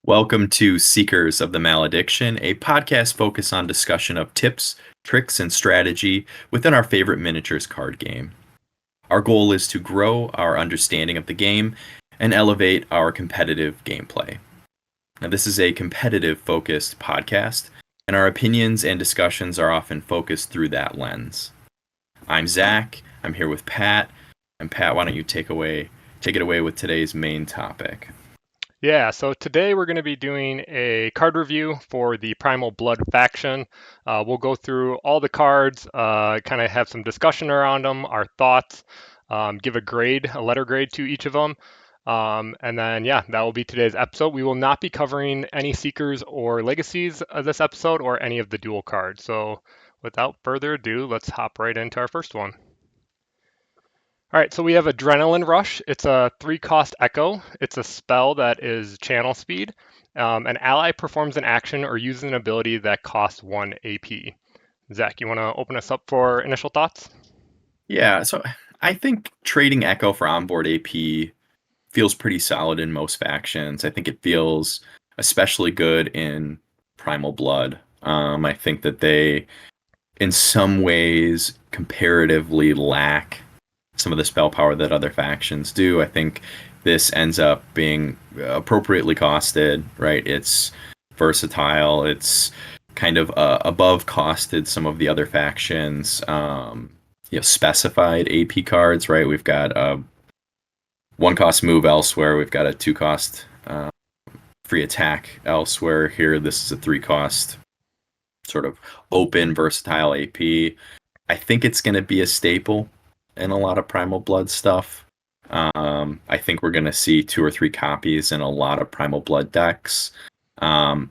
Welcome to Seekers of the Malediction, a podcast focused on discussion of tips, tricks, and strategy within our favorite miniatures card game. Our goal is to grow our understanding of the game and elevate our competitive gameplay. Now, this is a competitive-focused podcast, and our opinions and discussions are often focused through that lens. I'm Zach. I'm here with Pat. And Pat, why don't you take it away with today's main topic? Yeah, so today we're going to be doing a card review for the Primal Blood faction. We'll go through all the cards, kind of have some discussion around them, our thoughts, give a letter grade to each of them. And then, that will be today's episode. We will not be covering any Seekers or Legacies of this episode or any of the dual cards. So without further ado, let's hop right into our first one. All right, so we have Adrenaline Rush. It's a 3-cost Echo. It's a spell that is channel speed. An ally performs an action or uses an ability that costs 1 AP. Zach, you want to open us up for initial thoughts? Yeah, so I think trading Echo for onboard AP feels pretty solid in most factions. I think it feels especially good in Primal Blood. I think that they, in some ways, comparatively lack some of the spell power that other factions do. I think this ends up being appropriately costed, right? It's versatile. It's kind of above costed some of the other factions. Specified AP cards, right? We've got a 1-cost move elsewhere. We've got a 2-cost free attack elsewhere. Here, this is a 3-cost sort of open, versatile AP. I think it's going to be a staple in a lot of Primal Blood stuff. I think we're going to see 2 or 3 copies in a lot of Primal Blood decks. I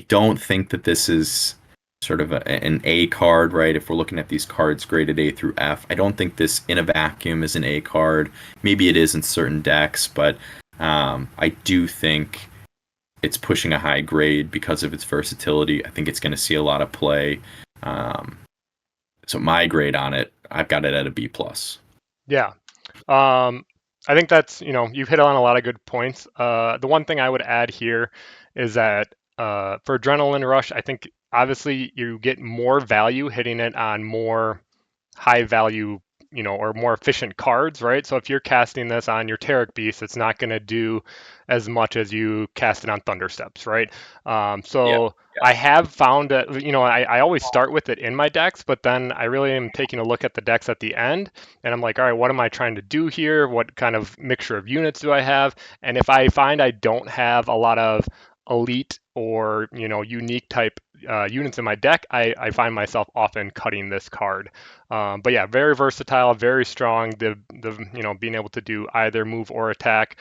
don't think that this is sort of an A card, right? If we're looking at these cards graded A through F, I don't think this in a vacuum is an A card. Maybe it is in certain decks, but I do think it's pushing a high grade because of its versatility. I think it's going to see a lot of play. So my grade on it, I've got it at a B+. Yeah. I think that's, you've hit on a lot of good points. The one thing I would add here is that for Adrenaline Rush, I think obviously you get more value hitting it on more high value, or more efficient cards, right? So if you're casting this on your Tarok Beast, it's not going to do as much as you cast it on Thundersteps, right? Yeah. I have found that, I always start with it in my decks, but then I really am taking a look at the decks at the end, and I'm like, all right, what am I trying to do here? What kind of mixture of units do I have? And if I find I don't have a lot of elite or unique type units in my deck, I find myself often cutting this card. But yeah, very versatile, very strong. The being able to do either move or attack,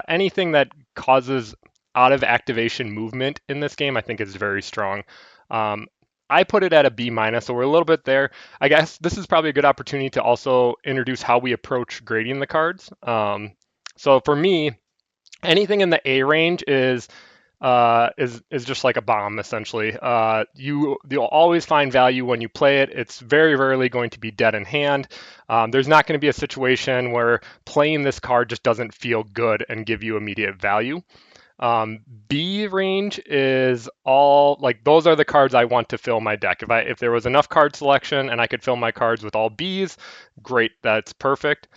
anything that causes out of activation movement in this game, I think is very strong. I put it at a B-, so we're a little bit there. I guess this is probably a good opportunity to also introduce how we approach grading the cards. So for me, anything in the A range is just like a bomb, essentially. You'll always find value when you play it. It's very rarely going to be dead in hand. There's not going to be a situation where playing this card just doesn't feel good and give you immediate value. B range is all, like, those are the cards I want to fill my deck. If there was enough card selection and I could fill my cards with all Bs, great, that's perfect.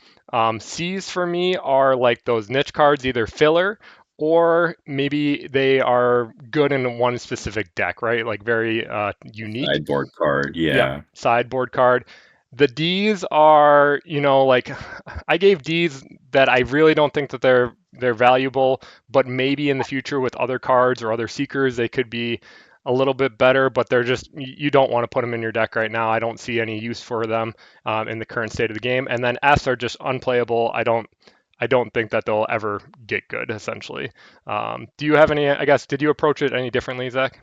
Cs for me are like those niche cards, either filler or maybe they are good in one specific deck, right? Like very unique. Sideboard card, yeah. Sideboard card. The Ds are, like, I gave Ds that I really don't think that they're valuable, but maybe in the future with other cards or other Seekers, they could be a little bit better, but they're just, you don't want to put them in your deck right now. I don't see any use for them in the current state of the game. And then S are just unplayable. I don't think that they'll ever get good, essentially. Do you have any, I guess, did you approach it any differently, Zach?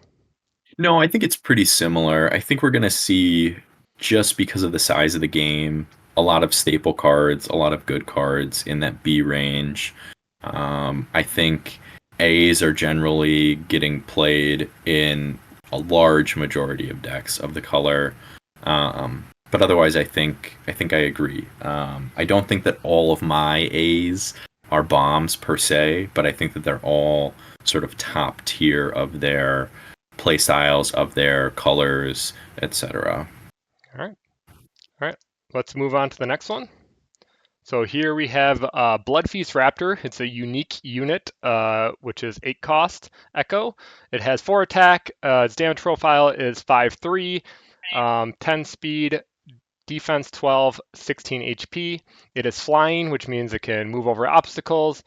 No, I think it's pretty similar. I think we're going to see, just because of the size of the game, a lot of staple cards, a lot of good cards in that B range. I think A's are generally getting played in a large majority of decks of the color. But otherwise, I think I agree. I don't think that all of my A's are bombs per se, but I think that they're all sort of top tier of their play styles, of their colors, etc. All right. All right. Let's move on to the next one. So here we have Bloodfeast Raptor. It's a unique unit, which is 8 cost Echo. It has 4 attack. Its damage profile is 5/3, 10 speed, defense 12, 16 HP. It is flying, which means it can move over obstacles.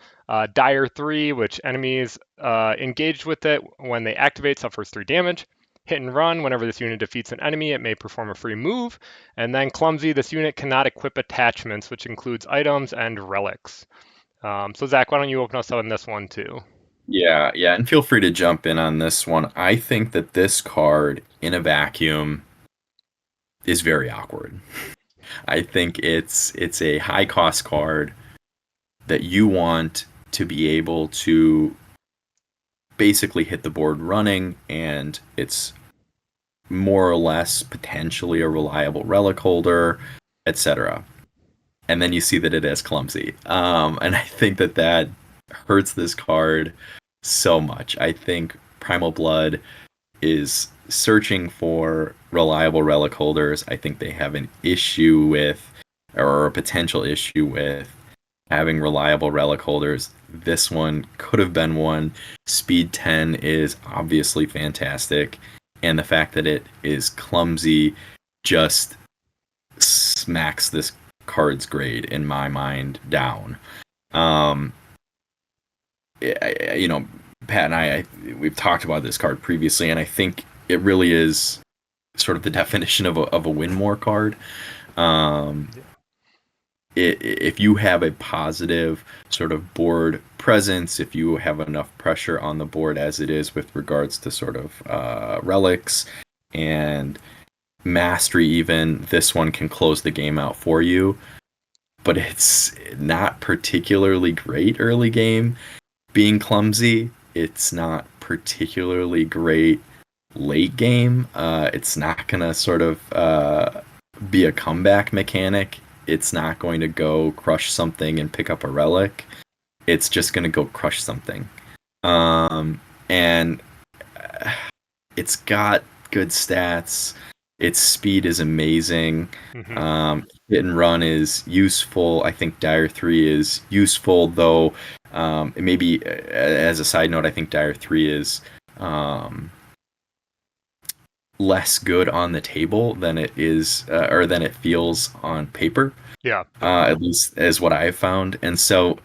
Dire 3, which enemies engaged with it when they activate suffers 3 damage. Hit and run, whenever this unit defeats an enemy, it may perform a free move. And then clumsy, this unit cannot equip attachments, which includes items and relics. So Zach, why don't you open us up on this one too? Yeah, yeah, and feel free to jump in on this one. I think that this card in a vacuum is very awkward. I think it's a high cost card that you want to be able to basically hit the board running, and it's more or less potentially a reliable relic holder, etc. And then you see that it is clumsy. And I think that that hurts this card so much. I think Primal Blood is searching for reliable relic holders. I think they have an issue with, or a potential issue with, having reliable relic holders. This one could have been one. Speed 10 is obviously fantastic, and the fact that it is clumsy just smacks this card's grade in my mind down. You know, Pat and we've talked about this card previously, and I think it really is sort of the definition of a win more card. If you have a positive sort of board presence, if you have enough pressure on the board as it is with regards to sort of relics and mastery, even, this one can close the game out for you. But it's not particularly great early game. Being clumsy, it's not particularly great late game. It's not going to sort of be a comeback mechanic. It's not going to go crush something and pick up a relic. It's just going to go crush something. And it's got good stats. Its speed is amazing. Hit and run is useful. I think Dire 3 is useful, though maybe as a side note, I think Dire 3 is less good on the table than it is, or than it feels on paper. Yeah. At least as what I've found. And so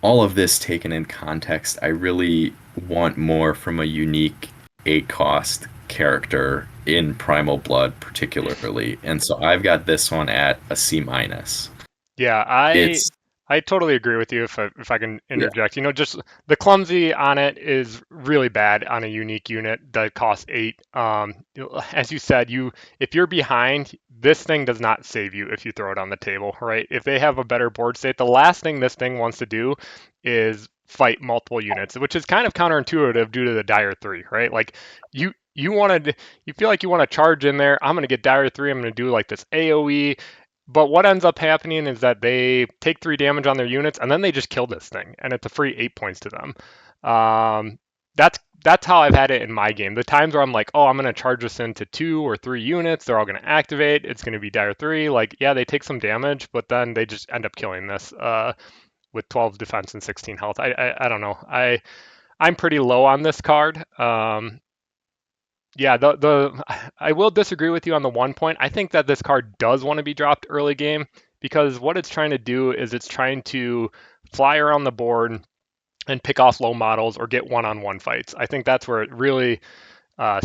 all of this taken in context, I really want more from a unique 8 cost character in Primal Blood particularly. And so I've got this one at a C-. Yeah, I totally agree with you if I can interject. Yeah. Just the clumsy on it is really bad on a unique unit that costs 8. As you said, if you're behind, this thing does not save you if you throw it on the table, right? If they have a better board state, the last thing this thing wants to do is fight multiple units, which is kind of counterintuitive due to the Dire 3, right? Like you feel like you want to charge in there. I'm going to get Dire 3. I'm going to do like this AoE. But what ends up happening is that they take 3 damage on their units, and then they just kill this thing, and it's a free 8 points to them. That's how I've had it in my game. The times where I'm like, oh, I'm going to charge this into 2 or 3 units. They're all going to activate. It's going to be Dire 3. Like, yeah, they take some damage, but then they just end up killing this with 12 defense and 16 health. I don't know. I'm pretty low on this card. Yeah, I will disagree with you on the one point. I think that this card does want to be dropped early game because what it's trying to do is it's trying to fly around the board and pick off low models or get one-on-one fights. I think that's where it really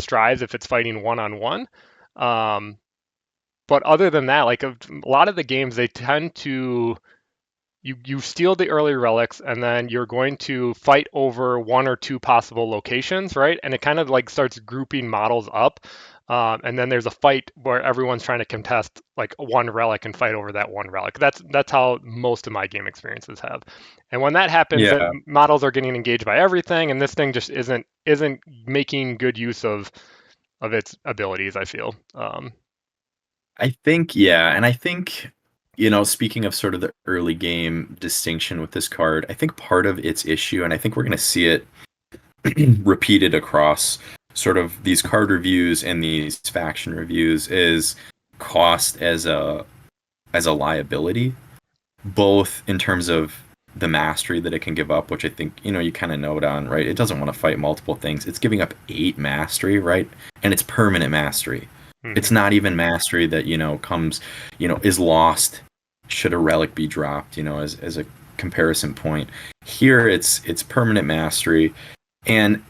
strives if it's fighting one-on-one. But other than that, like a lot of the games, they tend to you steal the early relics and then you're going to fight over 1 or 2 possible locations, right? And it kind of like starts grouping models up. And then there's a fight where everyone's trying to contest like one relic and fight over that one relic. That's how most of my game experiences have. And when that happens, Yeah. models are getting engaged by everything, and this thing just isn't making good use of its abilities, I feel. I think, yeah, and I think Speaking of sort of the early game distinction with this card, I think part of its issue, and I think we're going to see it repeated across sort of these card reviews and these faction reviews, is cost as a liability, both in terms of the mastery that it can give up, which I think you kind of note on, right? It doesn't want to fight multiple things. It's giving up 8 mastery, right? And it's permanent mastery. It's not even mastery that comes, is lost should a relic be dropped, as a comparison point. Here it's permanent mastery, and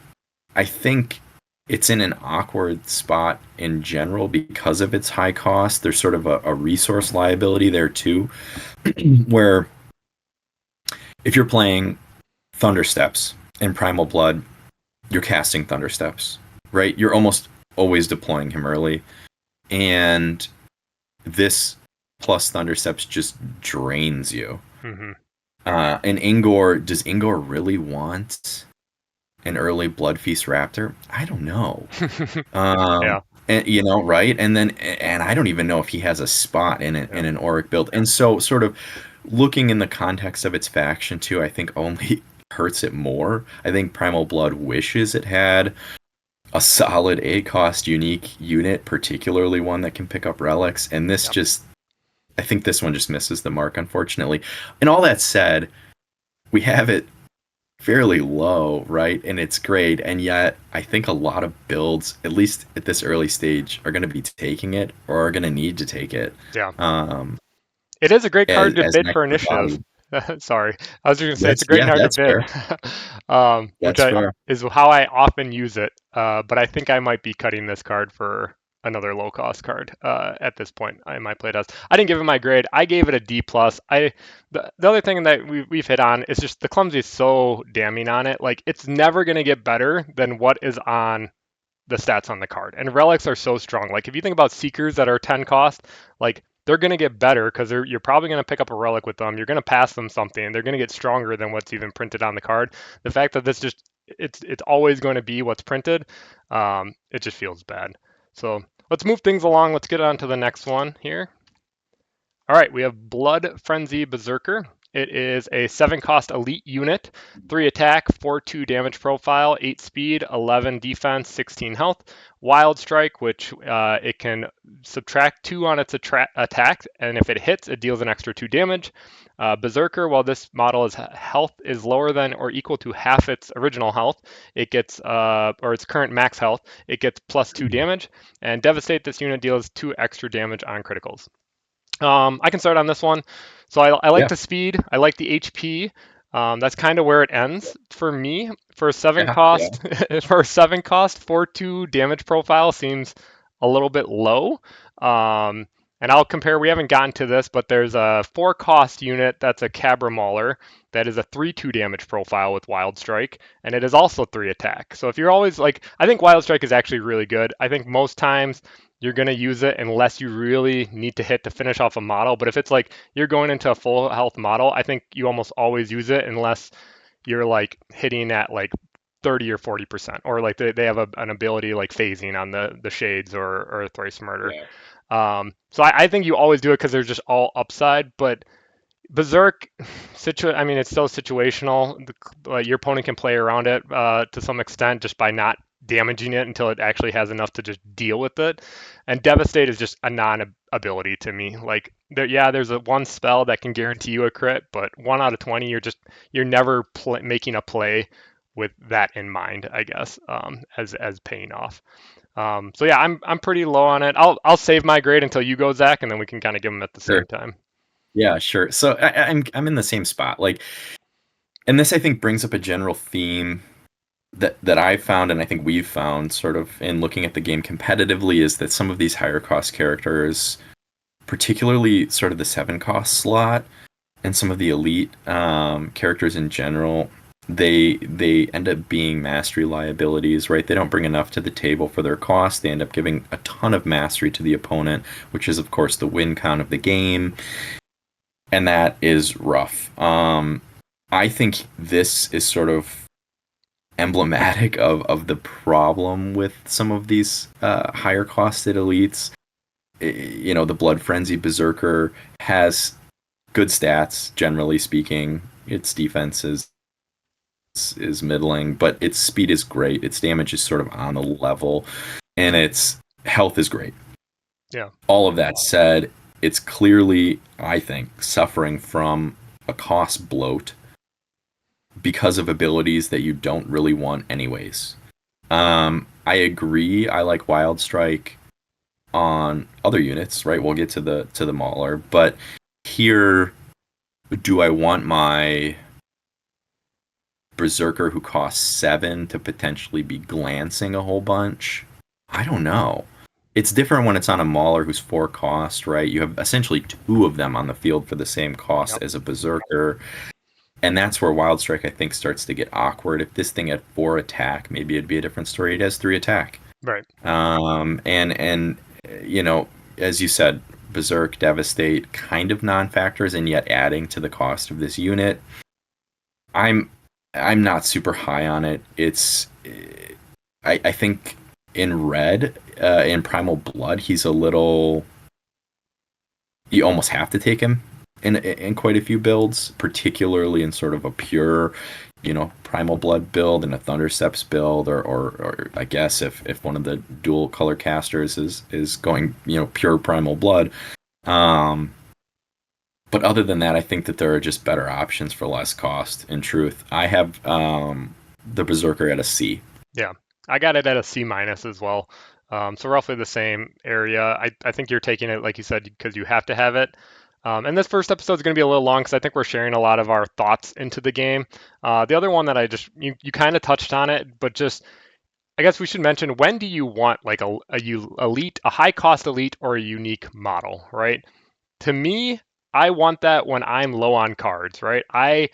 I think it's in an awkward spot in general because of its high cost. There's sort of a resource liability there too, where if you're playing Thundersteps in Primal Blood, you're casting Thundersteps, right? You're almost always deploying him early, and this plus Thundersteps just drains you. And does Ingor really want an early Bloodfeast Raptor? I don't know. Yeah. And right? And I don't even know if he has a spot in an Auric build. And so sort of looking in the context of its faction too, I think only hurts it more. I think Primal Blood wishes it had a solid 8 cost unique unit, particularly one that can pick up relics, and this I think this one just misses the mark, unfortunately. And all that said, we have it fairly low, right? And it's great, and yet I think a lot of builds, at least at this early stage, are going to be taking it or are going to need to take it. Yeah. It is a great card to bid for initiative. Sorry, I was just going to say it's a great card to bid, which is how I often use it. But I think I might be cutting this card for another low cost card at this point in my playtest. I didn't give it my grade. I gave it a D plus. The other thing that we've hit on is just the clumsy is so damning on it. Like, it's never going to get better than what is on the stats on the card. And relics are so strong. Like, if you think about seekers that are 10 cost, like, they're going to get better because you're probably going to pick up a relic with them. You're going to pass them something. They're going to get stronger than what's even printed on the card. The fact that this it's always going to be what's printed, it just feels bad. So let's move things along. Let's get on to the next one here. All right, we have Bloodfrenzy Berserker. It is a 7 cost elite unit, 3 attack, 4/2 damage profile, 8 speed, 11 defense, 16 health. Wild Strike, which it can subtract 2 on its attack, and if it hits, it deals an extra 2 damage. Berserker, while this model's health is lower than or equal to half its original health, it gets, or its current max health, it gets plus 2 damage. And Devastate, this unit deals 2 extra damage on criticals. I can start on this one. So I like the speed. I like the HP. That's kind of where it ends for me. For a 7 cost, for a 7 cost, 4/2 damage profile seems a little bit low. And I'll compare. We haven't gotten to this, but there's a 4 cost unit that's a Cabra Mauler that is a 3/2 damage profile with Wild Strike, and it is also 3 attack. So if you're always like, I think Wild Strike is actually really good. I think most times you're going to use it unless you really need to hit to finish off a model. But if it's like you're going into a full health model, I think you almost always use it unless you're like hitting at like 30 or 40%, or like they have an ability like phasing on the shades or thrice murder. So I think you always do it because they're just all upside. But Berserk, I mean, it's so situational. Your opponent can play around it to some extent just by not damaging it until it actually has enough to just deal with it. And Devastate is just a non-ability to me. Like, there's a one spell that can guarantee you a crit, but 1 out of 20, you're never making a play with that in mind, I guess, as paying off. So yeah, I'm pretty low on it. I'll save my grade until you go, Zach, and then we can kind of give them at the same time. Yeah, sure. So I'm in the same spot. Like, and this I think brings up a general theme that I found, and I think we've found sort of in looking at the game competitively, is that some of these higher cost characters, particularly sort of the 7 cost slot and some of the elite characters in general, they end up being mastery liabilities, right? They don't bring enough to the table for their cost. They end up giving a ton of mastery to the opponent, which is of course the win count of the game. And that is rough. I think this is sort of emblematic of the problem with some of these higher costed elites. the Bloodfrenzy Berserker has good stats, generally speaking. Its defense is middling, but its speed is great. Its damage is sort of on the level, and its health is great. Yeah. All of that said, it's clearly, I think, suffering from a cost bloat because of abilities that you don't really want anyways. I agree. I like Wild Strike on other units, right? We'll get to the Mauler, but here, do I want my Berserker who costs 7 to potentially be glancing a whole bunch? I don't know. It's different when it's on a Mauler who's 4 cost, right? You have essentially 2 of them on the field for the same cost Yep. as a Berserker. And that's where Wild Strike, I think, starts to get awkward. If this thing had 4 attack, maybe it'd be a different story. It has 3 attack. Right. And as you said, Berserk, Devastate, kind of non-factors, and yet adding to the cost of this unit. I'm not super high on it. I think in red, in Primal Blood, he's a little. You almost have to take him in quite a few builds, particularly in sort of a pure, Primal Blood build and a Thunderous build, or I guess if one of the dual color casters is going, pure Primal Blood. But other than that, I think that there are just better options for less cost. In truth, I have the Berserker at a C. Yeah, I got it at a C- as well. So roughly the same area. I think you're taking it, like you said, because you have to have it. And this first episode is going to be a little long because I think we're sharing a lot of our thoughts into the game. The other one that you kind of touched on it, but just I guess we should mention, when do you want like a high cost elite or a unique model, right? To me, I want that when I'm low on cards, right? I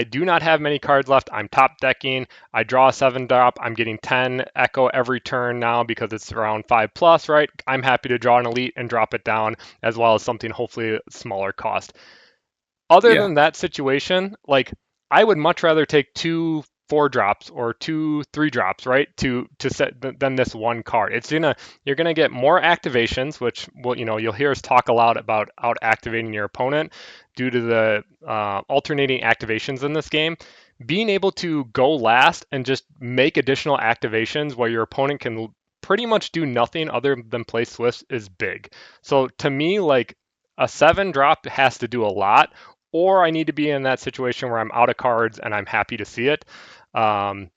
do not have many cards left. I'm top decking. I draw a 7-drop. I'm getting 10 Echo every turn now because it's around 5 plus, right? I'm happy to draw an elite and drop it down, as well as something hopefully smaller cost. Other Yeah. than that situation, like, I would much rather take 2 4 drops or 2 3 drops, right? To set than this one card. You're gonna get more activations, which you'll hear us talk a lot about out activating your opponent due to the alternating activations in this game. Being able to go last and just make additional activations while your opponent can pretty much do nothing other than play Swifts is big. So to me, like, a 7-drop has to do a lot, or I need to be in that situation where I'm out of cards and I'm happy to see it. Um,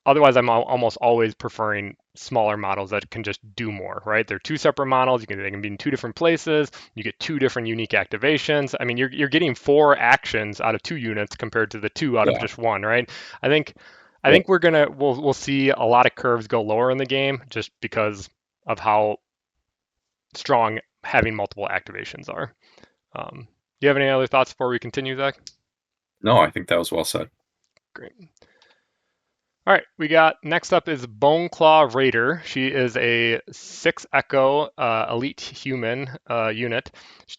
Otherwise, I'm almost always preferring smaller models that can just do more, right? They're 2 separate models. They can be in 2 different places. You get 2 different unique activations. I mean, you're getting 4 actions out of 2 units compared to the 2 out of Yeah. just 1, right? I think we'll see a lot of curves go lower in the game just because of how strong having multiple activations are. Do you have any other thoughts before we continue, Zach? No, I think that was well said. Great. All right, we got next up is Boneclaw Raider. She is a 6 Echo elite human unit.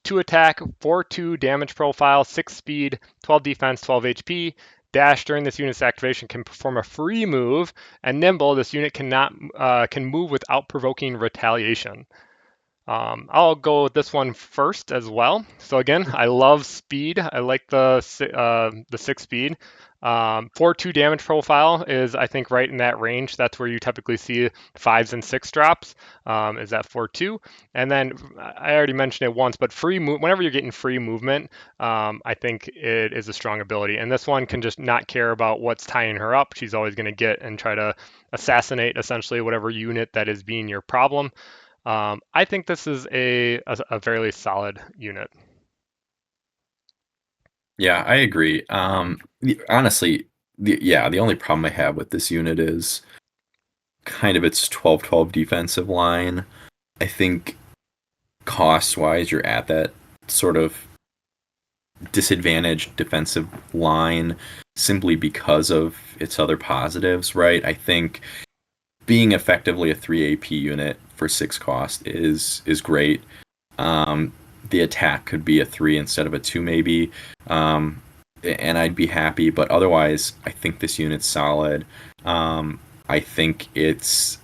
2 attack, 4/2 damage profile, 6 speed, 12 defense, 12 HP. Dash during this unit's activation can perform a free move, and nimble. This unit can move without provoking retaliation. I'll go with this one first as well. So again, I love speed. I like the 6 speed. 4/2 damage profile is, I think, right in that range. That's where you typically see 5s and 6 drops. Is that 4/2? And then I already mentioned it once, but whenever you're getting free movement, I think it is a strong ability. And this one can just not care about what's tying her up. She's always going to get and try to assassinate essentially whatever unit that is being your problem. I think this is a fairly solid unit. Yeah, I agree. Honestly, the only problem I have with this unit is kind of its 12-12 defensive line. I think cost-wise, you're at that sort of disadvantaged defensive line simply because of its other positives, right? I think being effectively a 3 AP unit for 6 cost is great. The attack could be a 3 instead of a 2 maybe, and I'd be happy, but otherwise I think this unit's solid. I think it's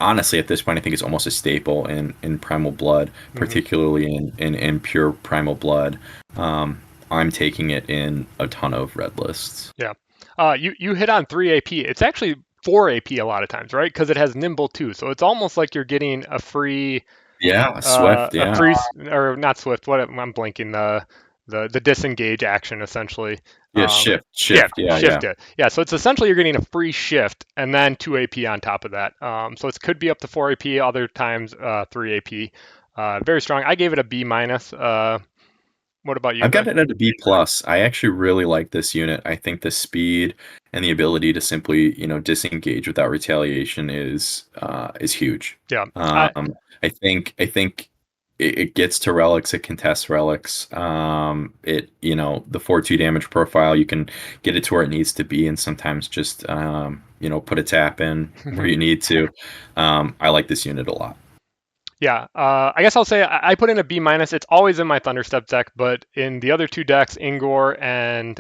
honestly, at this point, I think it's almost a staple in Primal Blood, Hmm. particularly in pure Primal Blood. I'm taking it in a ton of red lists. Yeah. You hit on 3 AP. It's actually 4 AP a lot of times, right? Because it has nimble too. So it's almost like you're getting Yeah, Swift. a Yeah, free or not swift. What I'm blanking the disengage action essentially. yeah, Um, yeah, shift. Yeah, shift yeah. it. Yeah, so it's essentially you're getting a free shift and then 2 AP on top of that. So it could be up to 4 AP. Other times 3 AP. Very strong. I gave it a B minus. What about you, I've got Zach? it at a B plus. I actually really like this unit. I think the speed and the ability to simply, disengage without retaliation is huge. Yeah. I think it gets to relics, it contests relics. The 4/2 damage profile, you can get it to where it needs to be, and sometimes just put a tap in where you need to. I like this unit a lot. Yeah, I guess I'll say I put in a B minus. It's always in my Thunderstep deck, but in the other two decks, Ingor and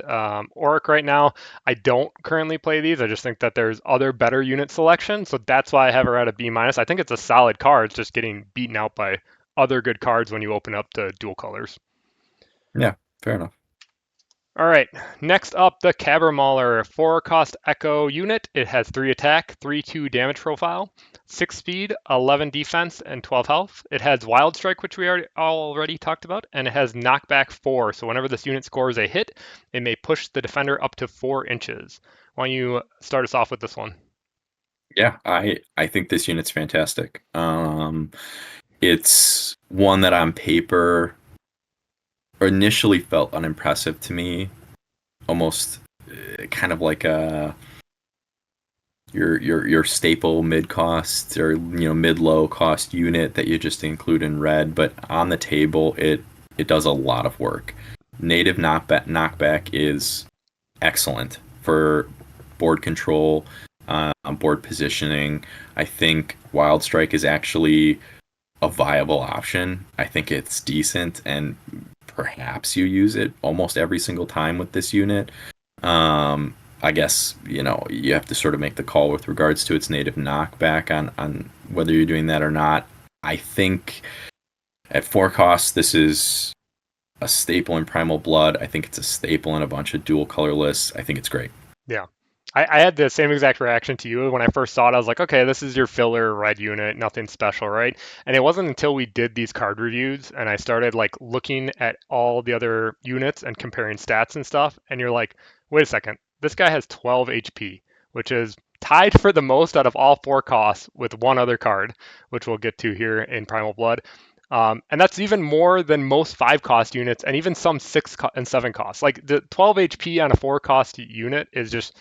Auric right now, I don't currently play these. I just think that there's other better unit selection, so that's why I have her at a B minus. I think it's a solid card. It's just getting beaten out by other good cards when you open up to dual colors. Yeah, fair enough. All right, next up, the Cabra Mauler, 4-cost Echo unit. It has 3 attack, 3/2 damage profile, 6 speed, 11 defense, and 12 health. It has Wild Strike, which we already talked about, and it has Knockback 4. So whenever this unit scores a hit, it may push the defender up to 4 inches. Why don't you start us off with this one? Yeah, I think this unit's fantastic. It's one that on paper initially felt unimpressive to me, almost kind of like a your staple mid cost or mid low cost unit that you just include in red, but on the table it does a lot of work. Native knockback is excellent for board control, board positioning. I think Wild Strike is actually a viable option. I think it's decent, and perhaps you use it almost every single time with this unit. I guess you have to sort of make the call with regards to its native knockback on whether you're doing that or not. I think at 4 costs, this is a staple in Primal Blood. I think it's a staple in a bunch of dual color lists. I think it's great. Yeah. I had the same exact reaction to you when I first saw it. I was like, okay, this is your filler red unit, nothing special, right? And it wasn't until we did these card reviews and I started like looking at all the other units and comparing stats and stuff, and you're like, wait a second, this guy has 12 HP, which is tied for the most out of all 4 costs with one other card, which we'll get to here in Primal Blood. And that's even more than most 5-cost units and even some 6 and 7 costs. Like the 12 HP on a 4-cost unit is just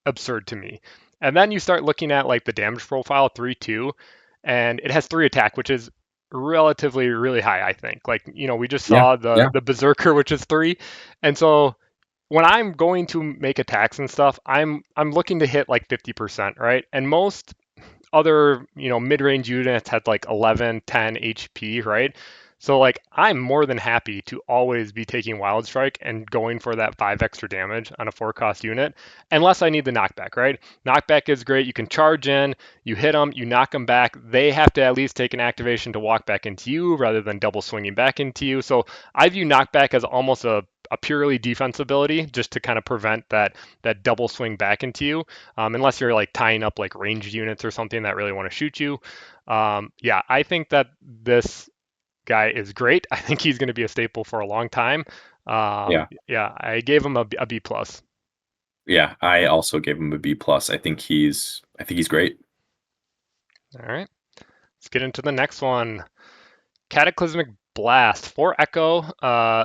absurd to me. And then you start looking at like the damage profile 3/2, and it has 3 attack, which is relatively really high, I think. Like, we just Yeah, saw yeah, the Berserker, which is 3. And so when I'm going to make attacks and stuff, I'm looking to hit like 50%, right? And most other, mid-range units had like 11, 10 HP, right? So like I'm more than happy to always be taking Wild Strike and going for that 5 extra damage on a 4-cost unit, unless I need the knockback, right? Knockback is great. You can charge in, you hit them, you knock them back. They have to at least take an activation to walk back into you rather than double swinging back into you. So I view knockback as almost a purely defense ability just to kind of prevent that double swing back into you, unless you're like tying up like ranged units or something that really want to shoot you. Yeah, I think that this guy is great. I think he's going to be a staple for a long time. yeah, Yeah, I gave him a B plus. yeah. I also gave him a B plus. I think he's great. All right, let's get into the next one. Cataclysmic Blast for Echo.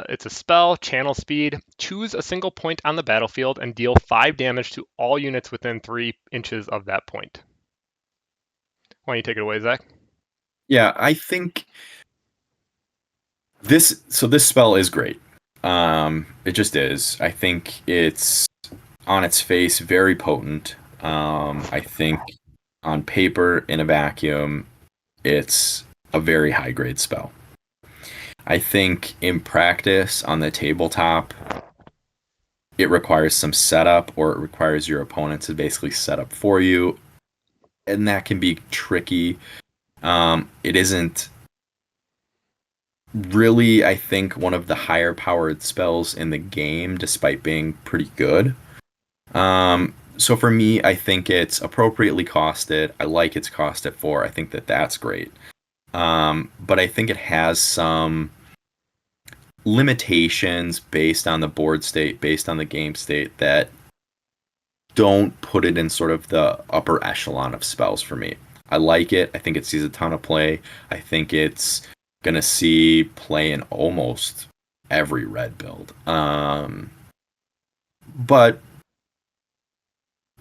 It's a spell, channel speed. Choose a single point on the battlefield and deal 5 damage to all units within 3 inches of that point. Why don't you take it away, Zach? Yeah, I think this spell is great. It just is. I think it's on its face very potent. I think on paper in a vacuum, it's a very high grade spell. I think in practice on the tabletop, it requires some setup, or it requires your opponent to basically set up for you. and that can be tricky. It isn't really, I think, one of the higher powered spells in the game, despite being pretty good. So for me, I think it's appropriately costed. I like its cost at 4. I think that that's great. But I think it has some limitations based on the board state, based on the game state, that don't put it in sort of the upper echelon of spells for me. I like it. I think it sees a ton of play. I think it's gonna see play in almost every red build. But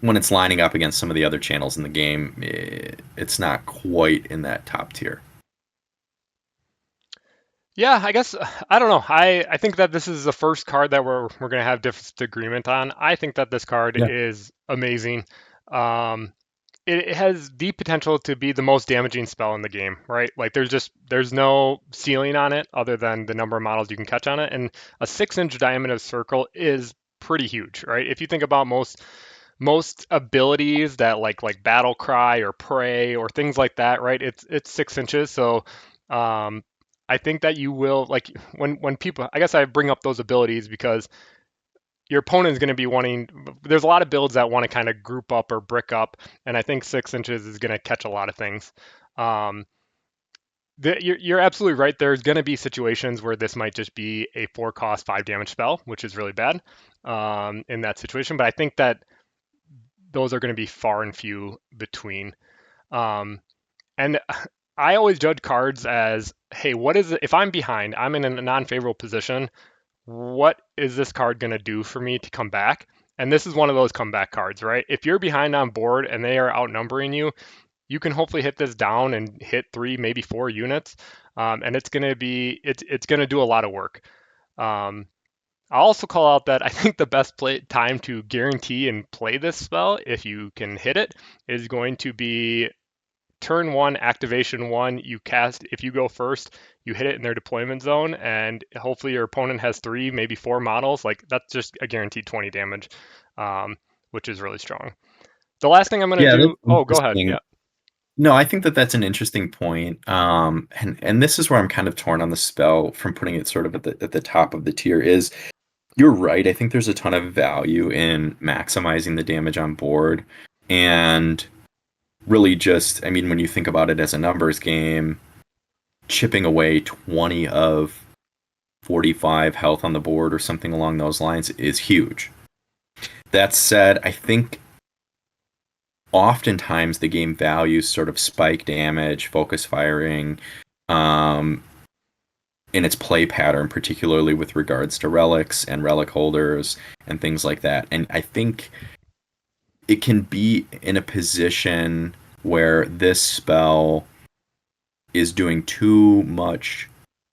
when it's lining up against some of the other channels in the game, it's not quite in that top tier. Yeah, I guess I don't know. I think that this is the first card that we're gonna have disagreement on. I think that this card Yeah. is amazing. Um, it has the potential to be the most damaging spell in the game, right? Like there's no ceiling on it other than the number of models you can catch on it, and a 6-inch diameter circle is pretty huge, right? If you think about most abilities that like battle cry or pray or things like that, right? It's 6 inches. So I think that you will like when people, I guess I bring up those abilities because your opponent is going to be wanting, there's a lot of builds that want to kind of group up or brick up, and I think 6 inches is going to catch a lot of things. um, you're absolutely right. There's going to be situations where this might just be a 4 cost 5 damage spell, which is really bad in that situation, but I think that those are going to be far and few between. Um, and I always judge cards as, hey, what is it? If I'm behind, I'm in a non-favorable position. What is this card going to do for me to come back? And this is one of those comeback cards, right? If you're behind on board and they are outnumbering you, you can hopefully hit this down and hit 3, maybe 4 units, and it's going to be it's going to do a lot of work. Um, I'll also call out that I think the best time to guarantee and play this spell, if you can hit it, is going to be turn 1, activation 1. You cast, if you go first, you hit it in their deployment zone, and hopefully your opponent has 3, maybe 4 models. Like that's just a guaranteed 20 damage, which is really strong. The last thing I'm going to Yeah, that's do. Oh, go ahead. interesting. Yeah. No, I think that that's an interesting point. And this is where I'm kind of torn on the spell from putting it sort of at the top of the tier. Is you're right. I think there's a ton of value in maximizing the damage on board, and really just, I mean, when you think about it as a numbers game, chipping away 20 of 45 health on the board or something along those lines is huge. That said, I think oftentimes the game values sort of spike damage, focus firing, um, in its play pattern, particularly with regards to relics and relic holders and things like that. And I think it can be in a position where this spell is doing too much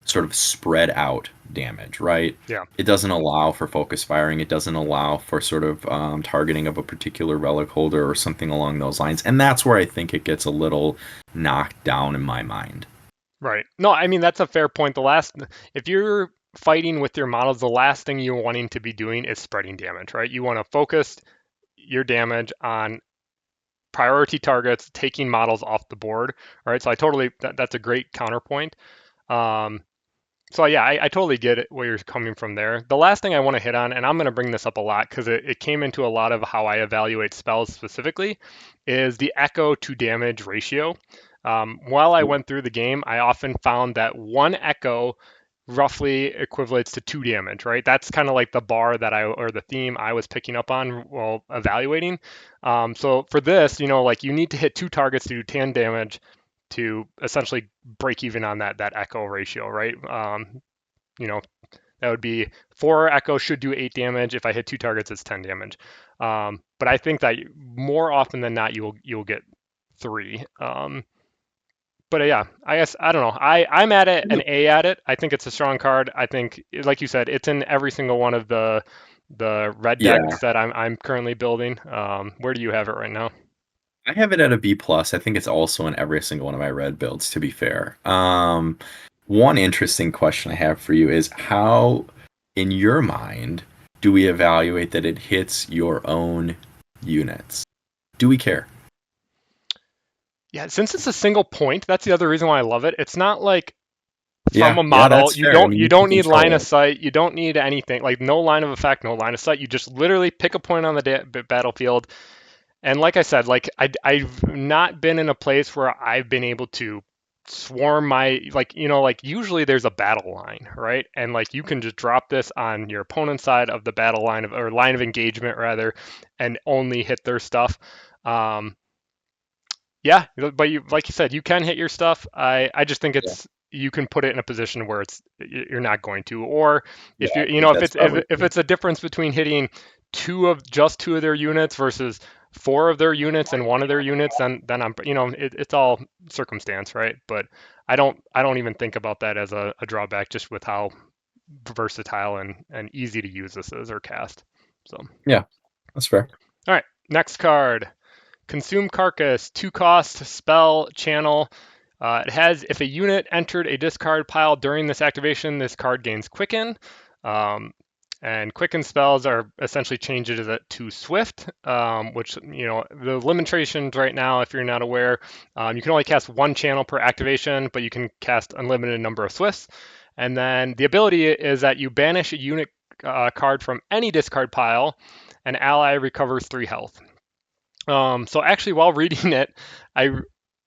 sort of spread out damage, right? Yeah. It doesn't allow for focus firing. It doesn't allow for sort of targeting of a particular relic holder or something along those lines. And that's where I think it gets a little knocked down in my mind. Right. No, I mean that's a fair point. If you're fighting with your models, the last thing you're wanting to be doing is spreading damage, right? You want to focus your damage on priority targets, taking models off the board. All right. So that's a great counterpoint. Um, so yeah, I totally get it where you're coming from there. The last thing I want to hit on, and I'm going to bring this up a lot because it came into a lot of how I evaluate spells specifically, is the echo to damage ratio. While I went through the game, I often found that 1 echo roughly equivalates to 2 damage, right? That's kind of like the bar or the theme I was picking up on while evaluating. So for this, like you need to hit 2 targets to do 10 damage to essentially break even on that echo ratio, right? You know, that would be 4 echo should do 8 damage. If I hit 2 targets, it's 10 damage. But I think that more often than not, you'll get 3. But yeah, I guess I don't know. I'm at it an A at it. I think it's a strong card. I think, like you said, it's in every single one of the red Yeah, decks that I'm currently building. Where do you have it right now? I have it at a B plus. I think it's also in every single one of my red builds, to be fair. One interesting question I have for you is how, in your mind, do we evaluate that it hits your own units? Do we care? Yeah, since it's a single point, that's the other reason why I love it. It's not like from Yeah, a yeah, model. that's You fair. I don't mean, you you can don't need line control of it. sight. You don't need anything like no line of effect, no line of sight. You just literally pick a point on the battlefield. And like I said, like I've not been in a place where I've been able to swarm my like like usually there's a battle line, right? And like you can just drop this on your opponent's side of the battle line of or line of engagement rather, and only hit their stuff. Um, yeah, but you like you said, you can hit your stuff. I just think Yeah, it's you can put it in a position where you're not going to, or yeah, if I you think if that's it's probably if true. it's a difference between hitting two of their units versus four of their units and one of their units, then I'm it's all circumstance, right? But I don't even think about that as a drawback, just with how versatile and easy to use this is or cast. So Yeah, that's fair. all right, next card. Consume Carcass, 2 cost, spell, channel. It has, if a unit entered a discard pile during this activation, this card gains Quicken. Um, and Quicken spells are essentially changed to Swift, which, the limitations right now, if you're not aware, you can only cast 1 channel per activation, but you can cast unlimited number of Swifts. And then the ability is that you banish a unit card from any discard pile, an ally recovers 3 health. So actually, while reading it, I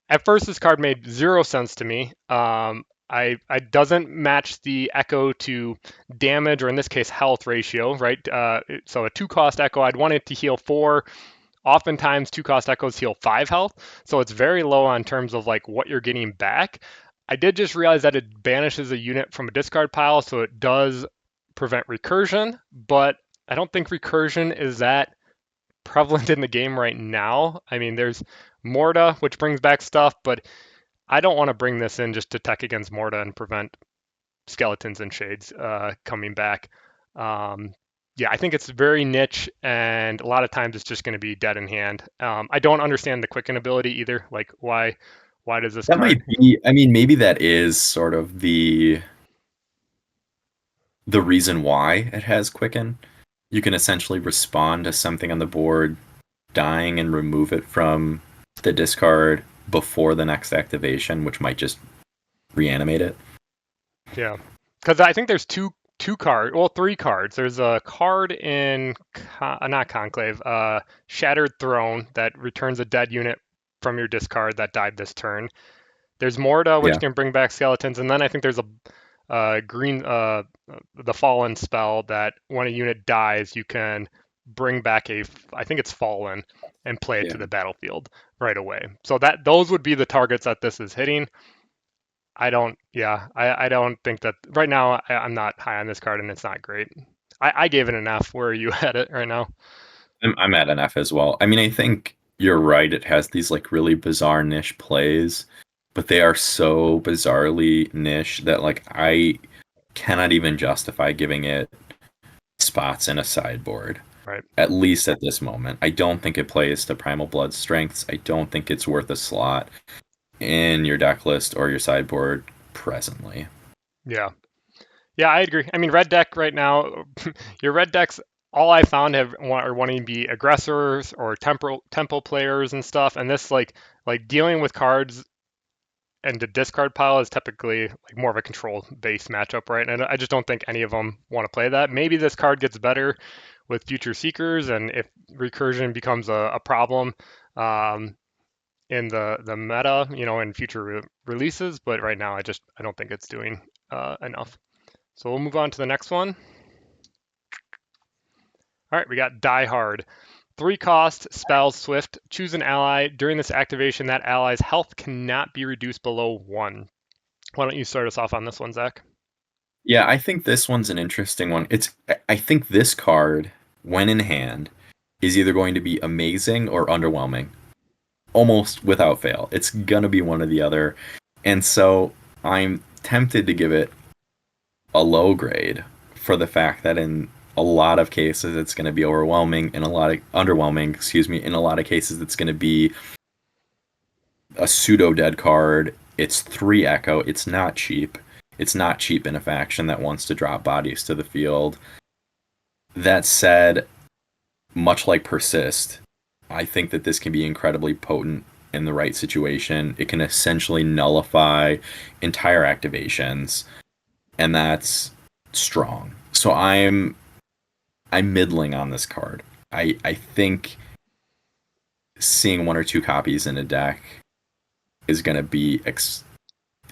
at first this card made zero sense to me. I doesn't match the echo to damage or in this case health ratio, right? So a 2 cost echo, I'd want it to heal 4. Oftentimes 2 cost echoes heal 5 health, so it's very low on terms of like what you're getting back. I did just realize that it banishes a unit from a discard pile, so it does prevent recursion, but I don't think recursion is that prevalent in the game right now. I mean, there's Morta, which brings back stuff, but I don't want to bring this in just to tech against Morta and prevent skeletons and shades coming back. Um, yeah, I think it's very niche, and a lot of times it's just going to be dead in hand. I don't understand the quicken ability either. Like, why does this That card? might be, I mean, maybe that is sort of the reason why it has Quicken. You can essentially respond to something on the board dying and remove it from the discard before the next activation, which might just reanimate it. Yeah, because I think there's well, 3 cards. There's a card in not Conclave, Shattered Throne that returns a dead unit from your discard that died this turn. There's Morta, which Yeah, can bring back skeletons, and then I think there's a green, the Fallen spell that when a unit dies, you can bring back I think it's Fallen, and play it yeah. to the battlefield right away. So those would be the targets that this is hitting. I don't think that right now. I'm not high on this card, and it's not great. I gave it an F. Where are you at it right now? I'm at an F as well. I mean, I think you're right. It has these like really bizarre niche plays, but they are so bizarrely niche that like I cannot even justify giving it spots in a sideboard. Right. At least at this moment. I don't think it plays to Primal Blood strengths. I don't think it's worth a slot in your deck list or your sideboard presently. Yeah. Yeah, I agree. I mean, red deck right now, your red decks, all I found are wanting to be aggressors or tempo players and stuff. And this like dealing with cards and the discard pile is typically like more of a control based matchup, right? And I just don't think any of them want to play that. Maybe this card gets better with future seekers, and if recursion becomes a problem um, in the meta, in future releases. But right now, I don't think it's doing enough. So we'll move on to the next one. All right, we got Diehard. 3 cost, spell, swift. Choose an ally. During this activation, that ally's health cannot be reduced below 1. Why don't you start us off on this one, Zach? Yeah, I think this one's an interesting one. I think this card, when in hand, is either going to be amazing or underwhelming. Almost without fail. It's gonna be one or the other. And so I'm tempted to give it a low grade for the fact that in a lot of cases it's going to be overwhelming, in a lot of underwhelming, excuse me, in a lot of cases it's going to be a pseudo dead card. It's 3 echo. It's not cheap. It's not cheap in a faction that wants to drop bodies to the field. That said, much like Persist, I think that this can be incredibly potent in the right situation, it can essentially nullify entire activations, and that's strong. So I'm middling on this card. I think seeing one or two copies in a deck is going to be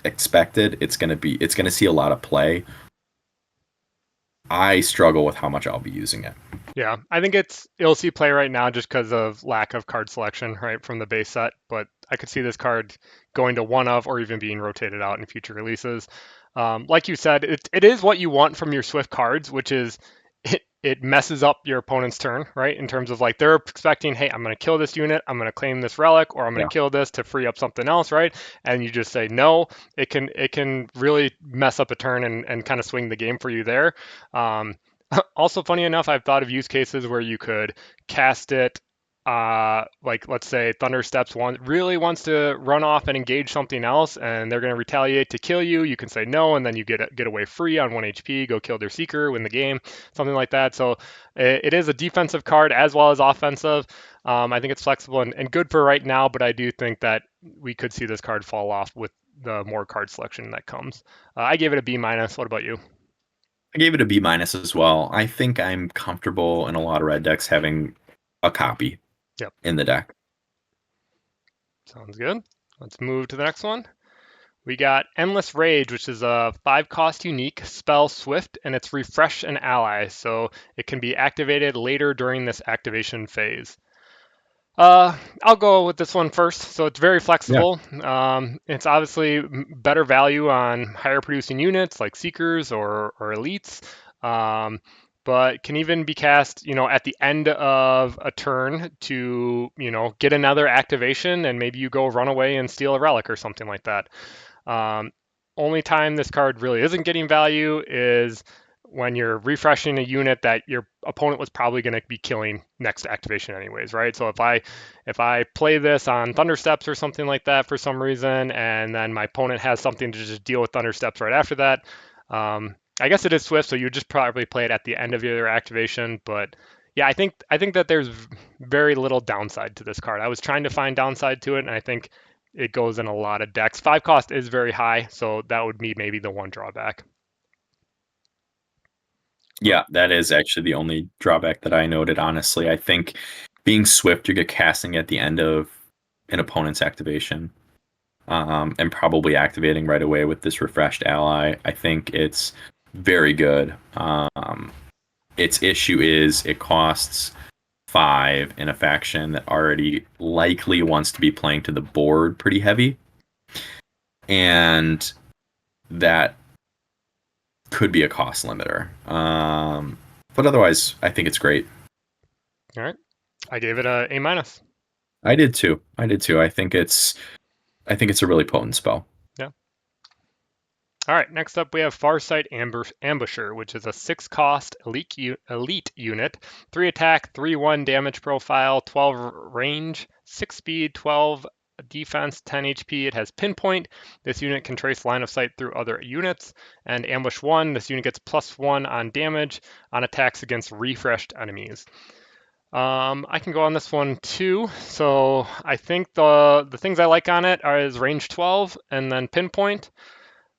expected. It's going to see a lot of play. I struggle with how much I'll be using it. Yeah, I think it'll see play right now just because of lack of card selection, right, from the base set. But I could see this card going to one of or even being rotated out in future releases. Like you said, it is what you want from your Swift cards, which is it messes up your opponent's turn, right? In terms of like they're expecting, hey, I'm going to kill this unit, I'm going to claim this relic, or I'm going Yeah. to kill this to free up something else, right? And you just say no, it can really mess up a turn and kind of swing the game for you there. Also, funny enough, I've thought of use cases where you could cast it, like let's say Thunder Steps really wants to run off and engage something else, and they're going to retaliate to kill you. You can say no, and then you get away free on 1 HP, go kill their Seeker, win the game, something like that. So it is a defensive card as well as offensive. I think it's flexible and good for right now, but I do think that we could see this card fall off with the more card selection that comes. I gave it a B minus. What about you? I gave it a B minus as well. I think I'm comfortable in a lot of red decks having a copy Yep. in the deck. Sounds good. Let's move to the next one. We got Endless Rage, which is a 5-cost unique spell Swift, and it's refresh an ally, so it can be activated later during this activation phase. I'll go with this one first. So it's very Yeah. flexible. It's obviously better value on higher producing units like Seekers or Elites, but can even be cast, at the end of a turn to, get another activation, and maybe you go run away and steal a relic or something like that. Only time this card really isn't getting value is when you're refreshing a unit that your opponent was probably going to be killing next activation anyways, right? So if I play this on Thunder Steps or something like that for some reason, and then my opponent has something to just deal with Thunder Steps right after that, I guess it is Swift, so you just probably play it at the end of your activation. But yeah, I think that there's very little downside to this card. I was trying to find downside to it, and I think it goes in a lot of decks. 5 cost is very high, so that would be maybe the one drawback. Yeah, that is actually the only drawback that I noted, honestly. I think being Swift, you get casting at the end of an opponent's activation, and probably activating right away with this refreshed ally. I think it's very good. Its issue is it costs 5 in a faction that already likely wants to be playing to the board pretty heavy. And that could be a cost limiter. But otherwise, I think it's great. All right, I gave it a minus. I did too. I think it's a really potent spell. Yeah. All right, next up we have Farsight Ambusher, which is a 6-cost elite unit, 3 attack, 3/1 damage profile, 12 range, 6 speed, 12 defense, 10 HP. It has pinpoint. This unit can trace line of sight through other units. And ambush 1, this unit gets +1 on damage on attacks against refreshed enemies. I can go on this one too. So I think the things I like on it is range 12 and then pinpoint,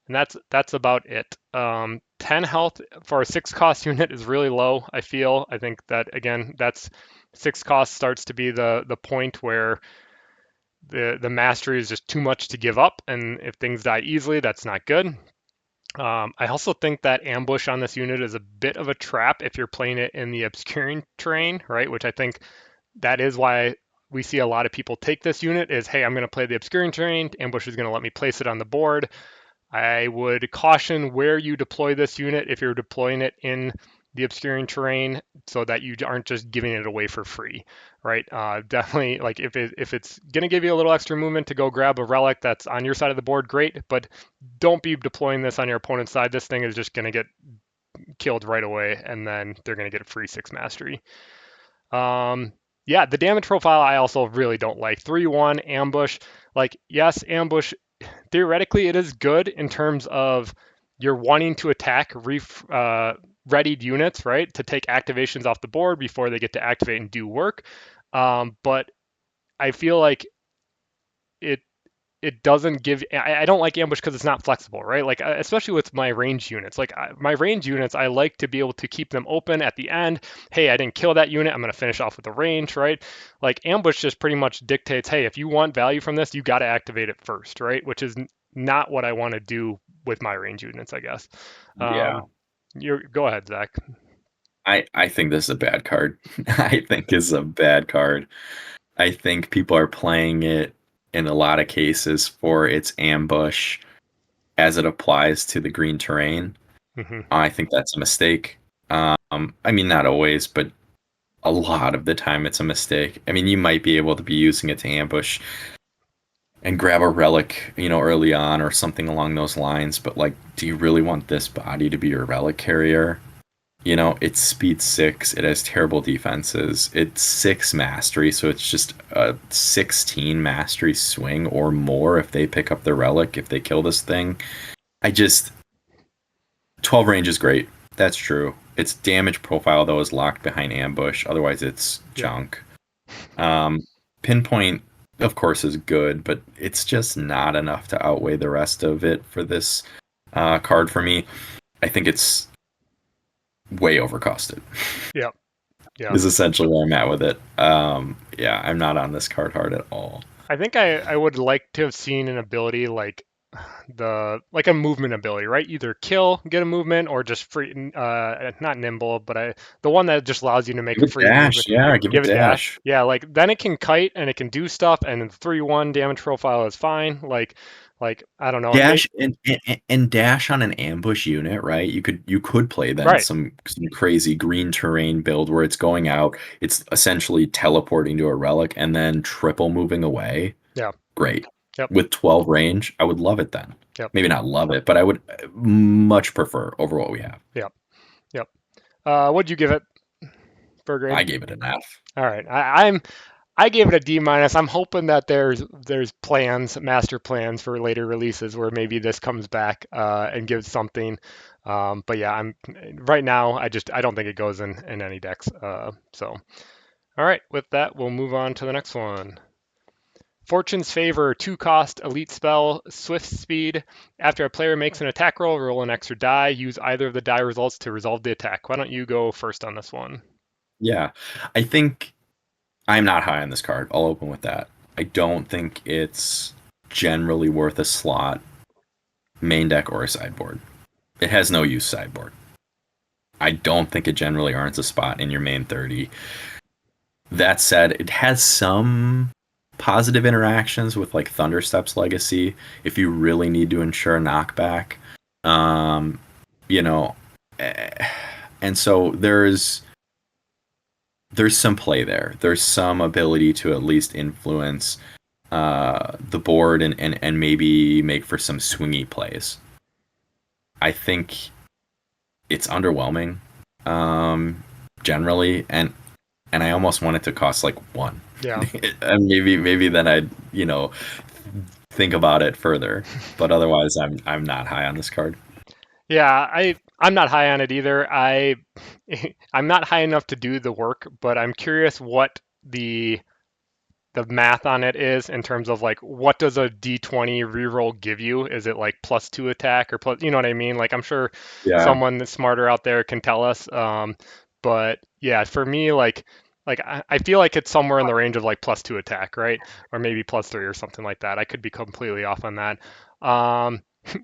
and that's about it. 10 health for a 6-cost unit is really low. I feel. I think that again, that's 6 cost starts to be the point where the mastery is just too much to give up, and if things die easily, that's not good. I also think that ambush on this unit is a bit of a trap if you're playing it in the obscuring terrain, right? Which I think that is why we see a lot of people take this unit is, hey, I'm going to play the obscuring terrain. Ambush is going to let me place it on the board. I would caution where you deploy this unit if you're deploying it in the obscuring terrain so that you aren't just giving it away for free, right? Definitely, like if it's going to give you a little extra movement to go grab a relic that's on your side of the board, great, but don't be deploying this on your opponent's side. This thing is just going to get killed right away, and then they're going to get a free 6 mastery. Yeah, the damage profile I also really don't like. 3/1 ambush. Like, yes, ambush, theoretically, it is good in terms of you're wanting to attack readied units, right? To take activations off the board before they get to activate and do work. But I feel like it doesn't give. I don't like ambush because it's not flexible, right? Like especially with my range units. Like my range units, I like to be able to keep them open at the end. Hey, I didn't kill that unit. I'm gonna finish off with the range, right? Like ambush just pretty much dictates. Hey, if you want value from this, you got to activate it first, right? Which is not what I want to do with my range units, I guess. Yeah. You go ahead, Zach. I think this is a bad card. I think it's a bad card. I think people are playing it in a lot of cases for its ambush as it applies to the green terrain. Hmm. I think that's a mistake. I mean, not always, but a lot of the time it's a mistake. I mean, you might be able to be using it to ambush and grab a relic, early on or something along those lines, but like, do you really want this body to be your relic carrier? It's speed 6. It has terrible defenses. It's 6 mastery, so it's just a 16 mastery swing or more if they pick up the relic, if they kill this thing. 12 range is great. That's true. Its damage profile, though, is locked behind ambush. Otherwise, it's junk. Pinpoint, of course, is good, but it's just not enough to outweigh the rest of it for this card for me. I think it's way overcosted. Yeah. Yeah. Is essentially where I'm at with it. Yeah, I'm not on this card hard at all. I think I would like to have seen an ability like a movement ability, right? Either kill, get a movement, or just free not nimble, but the one that just allows you to make Give a it free dash, movement. yeah, give it Give it dash. dash. Yeah, like then it can kite and it can do stuff and the 3/1 damage profile is fine. Like I don't know. Dash and dash on an ambush unit, right? You could play then Right. some crazy green terrain build where it's going out, it's essentially teleporting to a relic and then triple moving away. Yeah. Great. Yep. With 12 range, I would love it then. Yep. Maybe not love it, but I would much prefer over what we have. Yep. Yep. What'd you give it for a grade? I gave it an F. All right. I gave it a D minus. I'm hoping that there's plans, master plans for later releases where maybe this comes back and gives something. But yeah, I'm right now. I don't think it goes in any decks. So all right, with that, we'll move on to the next one. Fortune's Favor, 2-cost elite spell, swift speed. After a player makes an attack roll an extra die. Use either of the die results to resolve the attack. Why don't you go first on this one? Yeah. I think I'm not high on this card. I'll open with that. I don't think it's generally worth a slot, main deck, or a sideboard. It has no use sideboard. I don't think it generally earns a spot in your main 30. That said, it has some positive interactions with like Thunderstep's Legacy if you really need to ensure knockback. You know, and so there's some play there. There's some ability to at least influence the board and maybe make for some swingy plays. I think it's underwhelming generally, and I almost want it to cost like 1. Yeah. And maybe then I'd think about it further. But otherwise, I'm not high on this card. Yeah, I'm not high on it either. I'm not high enough to do the work, but I'm curious what the math on it is in terms of like what does a d20 reroll give you? Is it like +2 attack or plus, you know what I mean? Like I'm sure Yeah, someone that's smarter out there can tell us. But yeah, for me, like I feel like it's somewhere in the range of like +2 attack, right? Or maybe +3 or something like that. I could be completely off on that.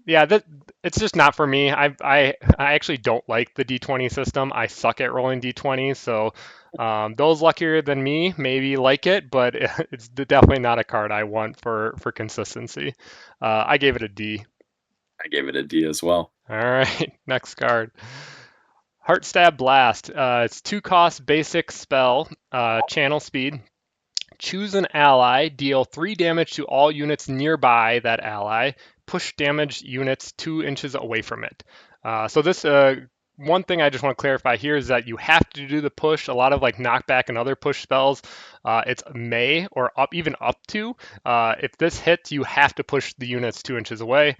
Yeah, it's just not for me. I actually don't like the D20 system. I suck at rolling D20s, so those luckier than me maybe like it, but it's definitely not a card I want for consistency. I gave it a D. I gave it a D as well. All right, next card. Heartstab Blast. It's 2-cost basic spell, channel speed. Choose an ally, deal 3 damage to all units nearby that ally, push damage units 2 inches away from it. So this one thing I just want to clarify here is that you have to do the push. A lot of like knockback and other push spells, it's may or even up to. If this hits, you have to push the units 2 inches away,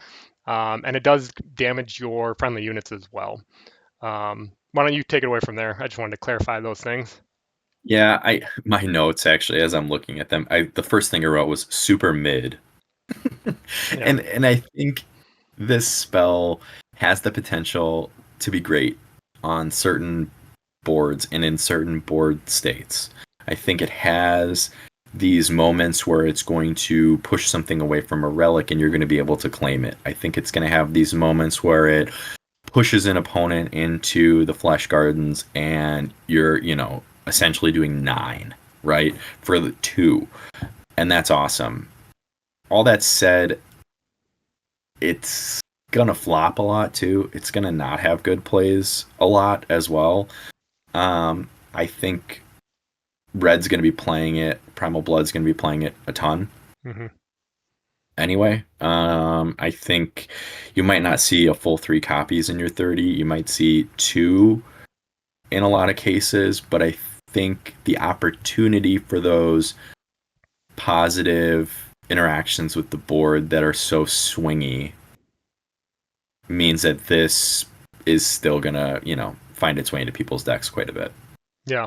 and it does damage your friendly units as well. Why don't you take it away from there? I just wanted to clarify those things. Yeah, my notes actually as I'm looking at them, the first thing I wrote was super mid. Yeah. And I think this spell has the potential to be great on certain boards and in certain board states. I think it has these moments where it's going to push something away from a relic and you're going to be able to claim it. I think it's going to have these moments where it pushes an opponent into the flesh gardens and you're, essentially doing 9, right? For the 2. And that's awesome. All that said, it's gonna flop a lot too. It's gonna not have good plays a lot as well. I think Red's gonna be playing it. Primal Blood's gonna be playing it a ton. Hmm. Anyway, I think you might not see a full 3 copies in your 30. You might see 2 in a lot of cases, but I think the opportunity for those positive interactions with the board that are so swingy means that this is still gonna, find its way into people's decks quite a bit. Yeah.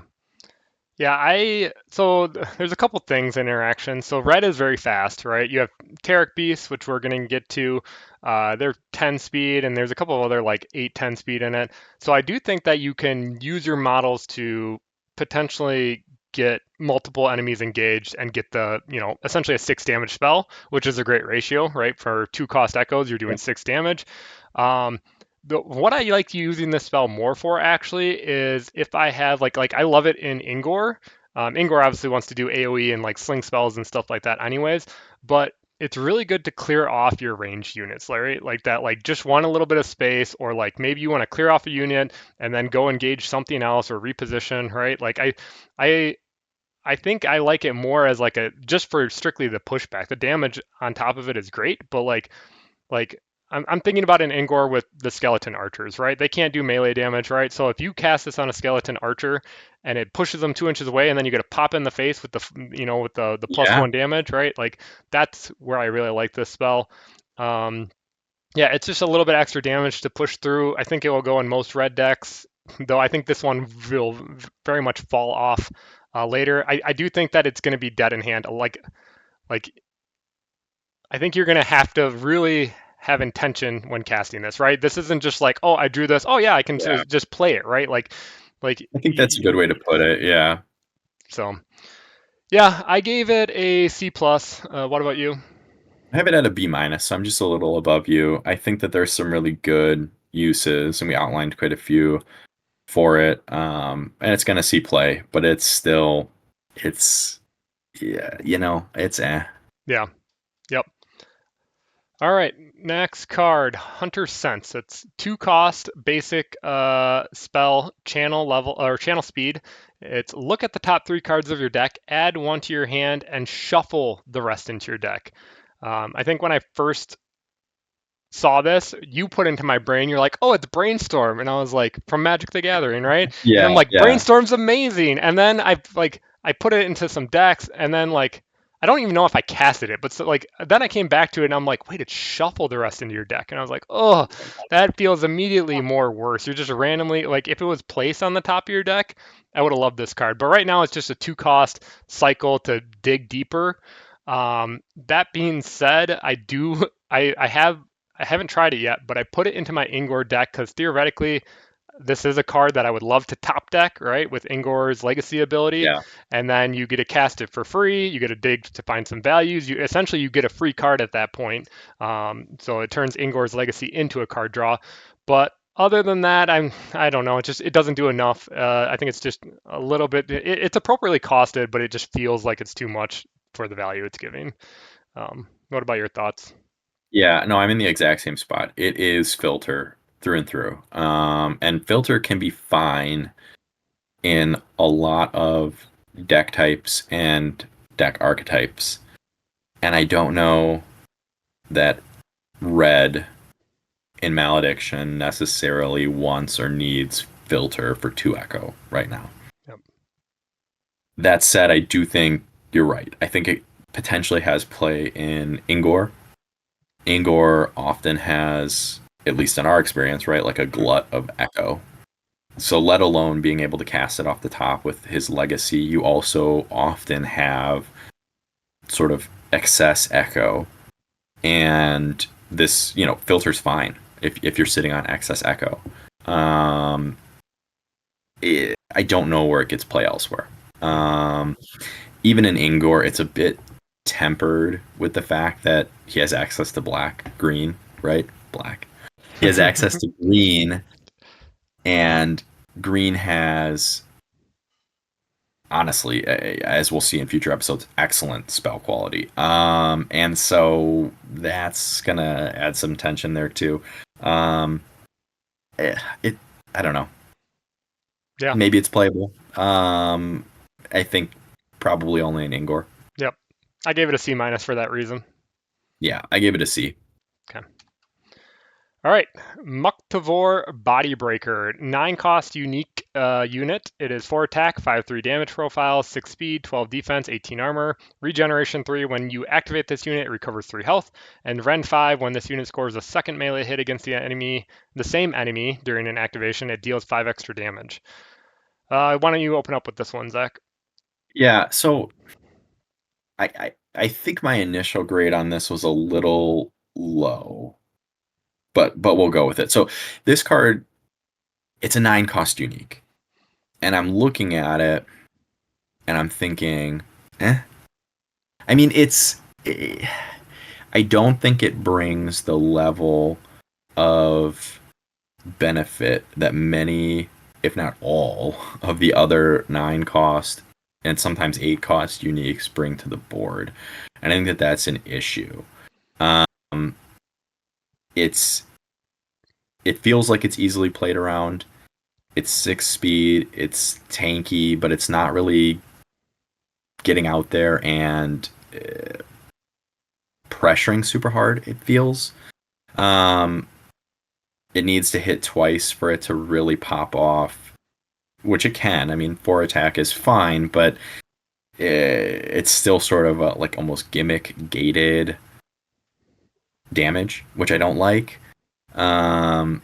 Yeah, there's a couple things in interaction. So red is very fast, right? You have Tarok Beasts, which we're going to get to. They're 10 speed, and there's a couple of other like 8, 10 speed in it. So I do think that you can use your models to potentially get multiple enemies engaged and get essentially a 6 damage spell, which is a great ratio, right? For 2 cost echoes, you're doing 6 damage. Um, what I like using this spell more for actually is if I have like I love it in Ingor. Ingor obviously wants to do AoE and like sling spells and stuff like that anyways, but it's really good to clear off your ranged units, Larry. Like that, like just want a little bit of space, or like maybe you want to clear off a unit and then go engage something else or reposition, right? Like I I think I like it more as like a just for strictly the pushback. The damage on top of it is great, but like I'm thinking about an Ingor with the skeleton archers, right? They can't do melee damage, right? So if you cast this on a skeleton archer and it pushes them 2 inches away, and then you get a pop in the face with the plus Yeah, 1 damage, right? Like that's where I really like this spell. Um, yeah, it's just a little bit extra damage to push through. I think it will go in most red decks, though I think this one will very much fall off later. I do think that it's going to be dead in hand. Like I think you're going to have to really have intention when casting this, right? This isn't just like, oh, I drew this. Oh yeah, I can yeah. just play it, right? Like I think that's a good way to put it. Yeah. so. Yeah, I gave it a C plus. What about you? I have it at a B minus, so I'm just a little above you. I think that there's some really good uses, and we outlined quite a few for it. And it's gonna see play, but it's yeah, it's Yeah. Yep. All right. Next card, Hunter Sense. It's 2 cost, basic spell, channel level or channel speed. It's look at the top 3 cards of your deck, add 1 to your hand, and shuffle the rest into your deck. I think when I first saw this, you put into my brain, you're like, oh, it's Brainstorm. And I was like, from Magic the Gathering, right? And yeah, I'm like, yeah. Brainstorm's amazing. And then I put it into some decks, and then like I don't even know if I casted it, but so like then I came back to it and I'm like, wait, it's shuffle the rest into your deck. And I was like, oh, that feels immediately more worse. You're just randomly like if it was placed on the top of your deck, I would have loved this card. But right now it's just a 2 cost cycle to dig deeper. That being said, I haven't tried it yet, but I put it into my Ingor deck because theoretically, this is a card that I would love to top deck, right? With Ingor's legacy ability. Yeah. And then you get to cast it for free. You get to dig to find some values. You get a free card at that point. So it turns Ingor's legacy into a card draw. But other than that, I don't know. It doesn't do enough. I think it's just a little bit. It's appropriately costed, but it just feels like it's too much for the value it's giving. What about your thoughts? Yeah, no, I'm in the exact same spot. It is filter through and through. And filter can be fine in a lot of deck types and deck archetypes. And I don't know that red in Malediction necessarily wants or needs filter for 2 echo right now. Yep. That said, I do think you're right. I think it potentially has play in Ingor. Ingor often has, at least in our experience, right, like a glut of echo. So let alone being able to cast it off the top with his legacy, you also often have sort of excess echo, and this filter's fine if you're sitting on excess echo. I don't know where it gets play elsewhere. Even in Ingor, it's a bit tempered with the fact that he has access to green, right? Black. He has access to green, and green has, honestly, as we'll see in future episodes, excellent spell quality. And so that's gonna add some tension there too. I don't know. Yeah. Maybe it's playable. I think probably only in Ingor. Yep. I gave it a C- for that reason. Yeah, I gave it a C. Okay. All right, Muq'Tovor Bodybreaker, 9-cost unique unit. It is 4 attack, 5/3 damage profile, 6 speed, 12 defense, 18 armor. Regeneration 3. When you activate this unit, it recovers 3 health. And Ren 5. When this unit scores a second melee hit against the same enemy during an activation, it deals 5 extra damage. Why don't you open up with this one, Zach? Yeah, so I think my initial grade on this was a little low, but we'll go with it. So this card, it's a 9-cost unique, and I'm looking at it, and I'm thinking, I mean, I don't think it brings the level of benefit that many, if not all, of the other 9-cost and sometimes 8-cost uniques bring to the board. And I think that that's an issue. It feels like it's easily played around. It's 6 speed, it's tanky, but it's not really getting out there and pressuring super hard, it feels. It needs to hit twice for it to really pop off, which it can. I mean, 4 attack is fine, but it's still sort of like almost gimmick gated damage, which I don't like. I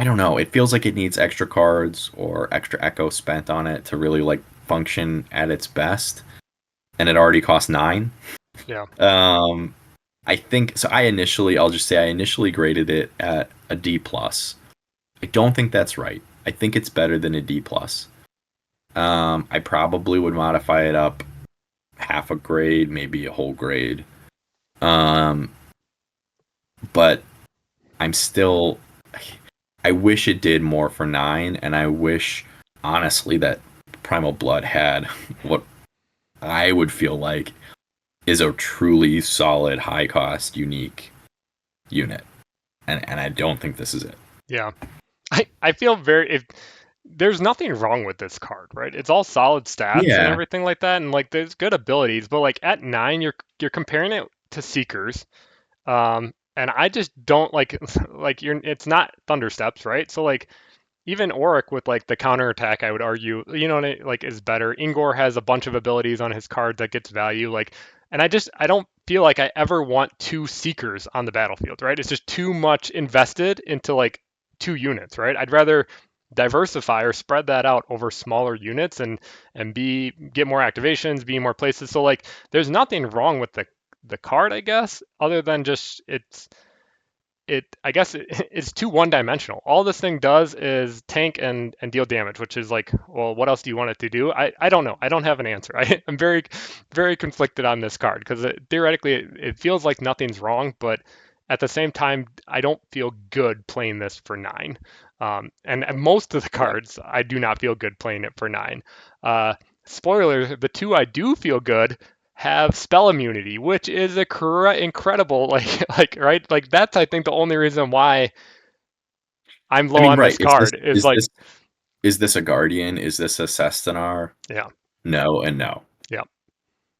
don't know. It feels like it needs extra cards or extra echo spent on it to really like function at its best, and it already costs 9. Yeah. I think so. I'll just say I initially graded it at a D plus. I don't think that's right. I think it's better than a D plus. I probably would modify it up half a grade, maybe a whole grade. But I'm still. I wish it did more for 9, and I wish, honestly, that Primal Blood had what I would feel like is a truly solid, high-cost, unique unit. And I don't think this is it. Yeah. I feel there's nothing wrong with this card, right? It's all solid stats and everything like that, and like there's good abilities, but like at 9, you're comparing it to Seekers, and I just don't like it's not Thunder Steps, right? So like even Auric with like the counter attack, I would argue, like is better. Ingor has a bunch of abilities on his card that gets value, like, and I don't feel like I ever want 2 Seekers on the battlefield, right? It's just too much invested into like 2 units, right? I'd rather diversify or spread that out over smaller units and get more activations, be in more places. So like there's nothing wrong with the card, I guess, other than just it's too one-dimensional. All this thing does is tank and deal damage, which is like, well, what else do you want it to do? I don't know. I don't have an answer. I'm very, very conflicted on this card because theoretically it feels like nothing's wrong, but at the same time, I don't feel good playing this for 9. And most of the cards, I do not feel good playing it for 9. Spoiler, the 2 I do feel good have spell immunity, which is incredible. Like right, like that's I think the only reason why I'm low on this card is this a Guardian? Is this a Sestinar? Yeah. No and no. Yeah.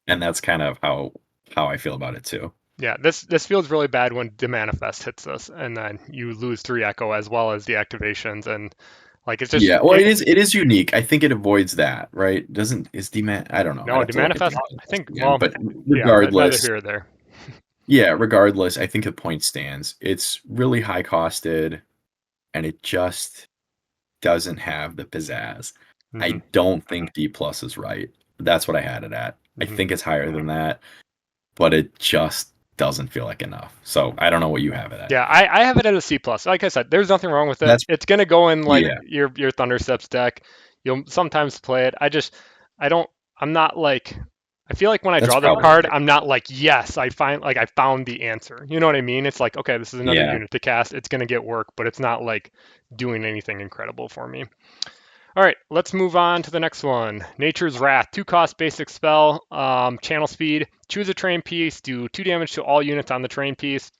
And that's kind of how I feel about it too. Yeah, this feels really bad when the manifest hits us, and then you lose 3 echo as well as the activations, and like it's just it is unique. I think it avoids that, right? I don't know. No, the manifest. I think again, but regardless, neither here or there. Yeah, regardless, I think the point stands. It's really high costed, and doesn't have the pizzazz. I Mm-hmm. don't think D plus is right. That's what I had it at. I Mm-hmm. think it's higher than that, but it just doesn't feel like enough. So I don't know what you have it at. Yeah, I have it at a C plus. Like I said, there's nothing wrong with it. That's It's gonna go in like yeah, your Thunderous deck. You'll sometimes play it. I don't I'm not like I feel like when I that's draw this probably card, right. I'm not like, yes, I found the answer. You know what I mean? It's like, okay, this is another Yeah. unit to cast. It's gonna get work, but it's not like doing anything incredible for me. All right, let's move on to the next one. Nature's Wrath, 2 cost basic spell, channel speed. Choose a train piece, do 2 damage to all units on the train piece.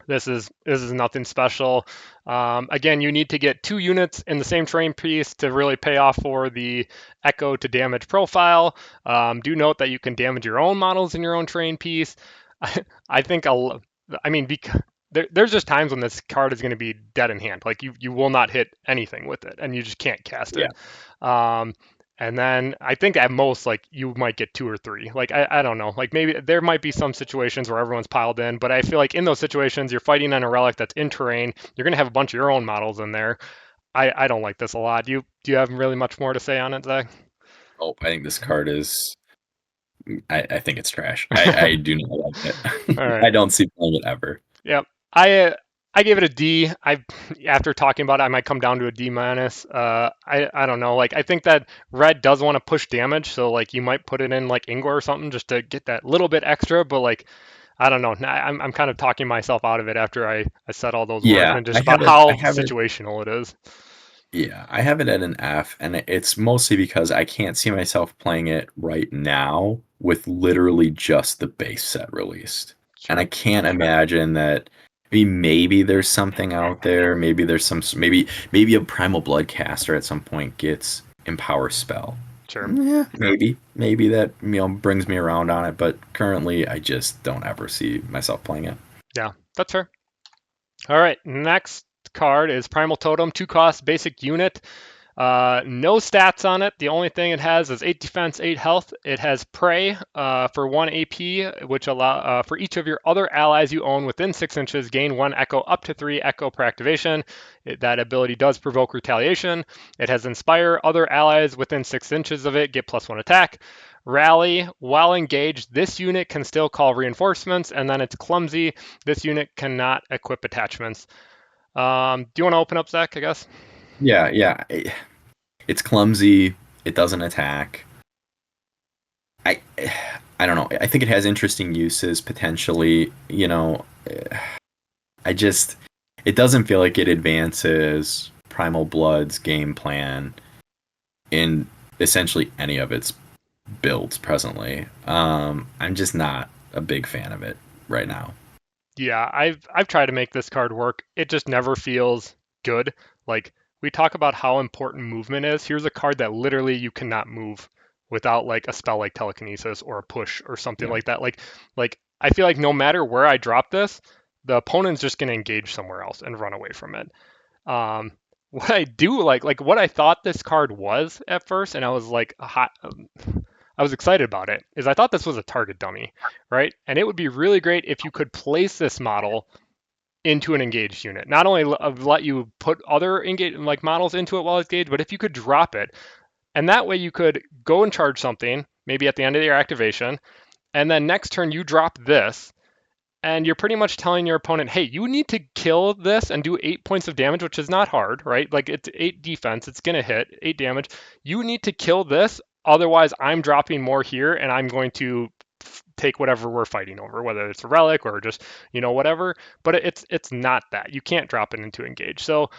This is nothing special. Again, you need to get 2 units in the same train piece to really pay off for the echo to damage profile. Do note that you can damage your own models in your own train piece. I think I mean because there's just times when this card is going to be dead in hand. Like you will not hit anything with it, and you just can't cast Yeah. it. And then I think at most, like you might get 2 or 3. Like I don't know. Like maybe there might be some situations where everyone's piled in, but I feel like in those situations, you're fighting on a relic that's in terrain. You're gonna have a bunch of your own models in there. I don't like this a lot. Do you have really much more to say on it, Zach? Oh, I think this card is. I think it's trash. I do not like it. All right. I don't see playing it ever. Yep. I gave it a D. After talking about it, I might come down to a D minus. I don't know. Like I think that red does want to push damage, so like you might put it in like Ingor or something just to get that little bit extra. But like I don't know. I'm kind of talking myself out of it after I said all those words Yeah, and just about how situational it is. Yeah, I have it at an F, and it's mostly because I can't see myself playing it right now with literally just the base set released. And I Sure. can't imagine that. I mean, maybe there's something out there. Maybe there's maybe a Primal Blood caster at some point gets Empower spell. Sure. Yeah, maybe that brings me around on it. But currently, I just don't ever see myself playing it. Yeah, that's fair. All right, next card is Primal Totem, 2 cost basic unit. No stats on it. The only thing it has is 8 defense, 8 health. It has Prey for 1 AP, which allow for each of your other allies you own within 6 inches, gain 1 echo up to 3 echo per activation. That ability does provoke retaliation. It has Inspire. Other allies within 6 inches of it get +1 attack. Rally, while engaged, this unit can still call reinforcements, and then it's clumsy. This unit cannot equip attachments. Do you want to open up, Zach, I guess? Yeah. It's clumsy. It doesn't attack. I I don't know. I think it has interesting uses potentially. I just it doesn't feel like it advances Primal Blood's game plan in essentially any of its builds presently. I'm just not a big fan of it right now. Yeah, I've tried to make this card work. It just never feels good. Like we talk about how important movement is. Here's a card that literally you cannot move without like a spell like telekinesis or a push or something Yeah. like that. Like I feel like no matter where I drop this, the opponent's just gonna engage somewhere else and run away from it. Um, what I do like what I thought this card was at first, and I was like hot. I was excited about it is I thought this was a target dummy, right? And it would be really great if you could place this model into an engaged unit. Not only let you put other engaged like models into it while it's engaged, but if you could drop it, and that way you could go and charge something maybe at the end of your activation, and then next turn you drop this, and you're pretty much telling your opponent, hey, you need to kill this and do 8 points of damage, which is not hard, right? Like it's 8 defense, it's gonna hit 8 damage. You need to kill this, otherwise I'm dropping more here, and I'm going to take whatever we're fighting over, whether it's a relic or just whatever. But it's not that you can't drop it into engage. So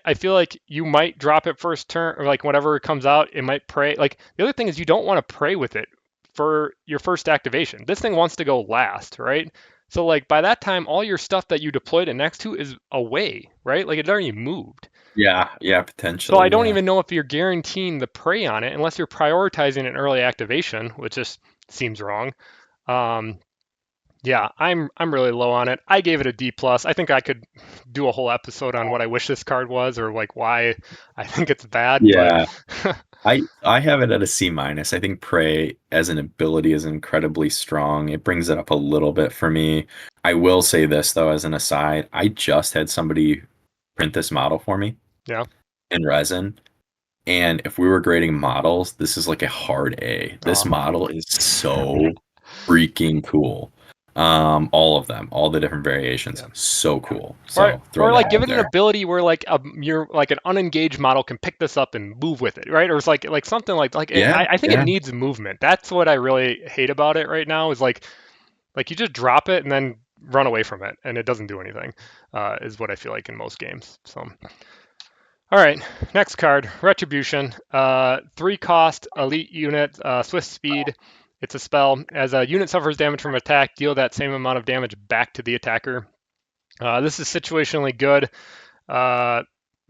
I feel like you might drop it first turn or like whenever it comes out, it might pray. Like the other thing is you don't want to pray with it for your first activation. This thing wants to go last, right? So like by that time, all your stuff that you deployed it next to is away, right? Like it's already moved. Yeah, So I potentially. don't Yeah. even know if you're guaranteeing the prey on it unless you're prioritizing an early activation, which just seems wrong. Um, yeah, I'm really low on it. I gave it a D plus. I think I could do a whole episode on what I wish this card was or like why I think it's bad, but Yeah. I have it at a C minus. I think Prey as an ability is incredibly strong. It brings it up a little bit for me. I will say this though, as an aside, I just had somebody print this model for me, yeah. in resin. And if we were grading models, this is like a hard A. This Oh. model is so freaking cool. All of them, all the different variations, Yeah. so cool. Or, So throw or that like give out it an there. ability where like you're like an unengaged model can pick this up and move with it, right? Or it's like something like Yeah, I think it yeah. needs movement. That's what I really hate about it right now is like you just drop it and then run away from it and it doesn't do anything. Is what I feel like in most games. So all right, next card, Retribution. 3 cost, elite unit, swift speed. It's a spell. As a unit suffers damage from attack, deal that same amount of damage back to the attacker. This is situationally good. Uh,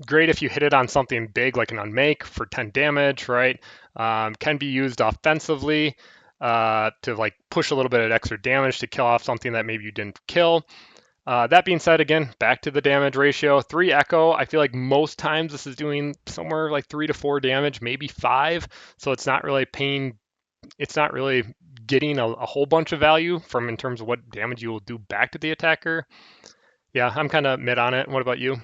Great if you hit it on something big like an unmake for 10 damage, right? Can be used offensively to like push a little bit of extra damage to kill off something that maybe you didn't kill. That being said, again, back to the damage ratio. 3 Echo, I feel like most times this is doing somewhere like 3 to 4 damage, maybe 5. So it's not really it's not really getting a whole bunch of value from in terms of what damage you will do back to the attacker. Yeah, I'm kind of mid on it. What about you?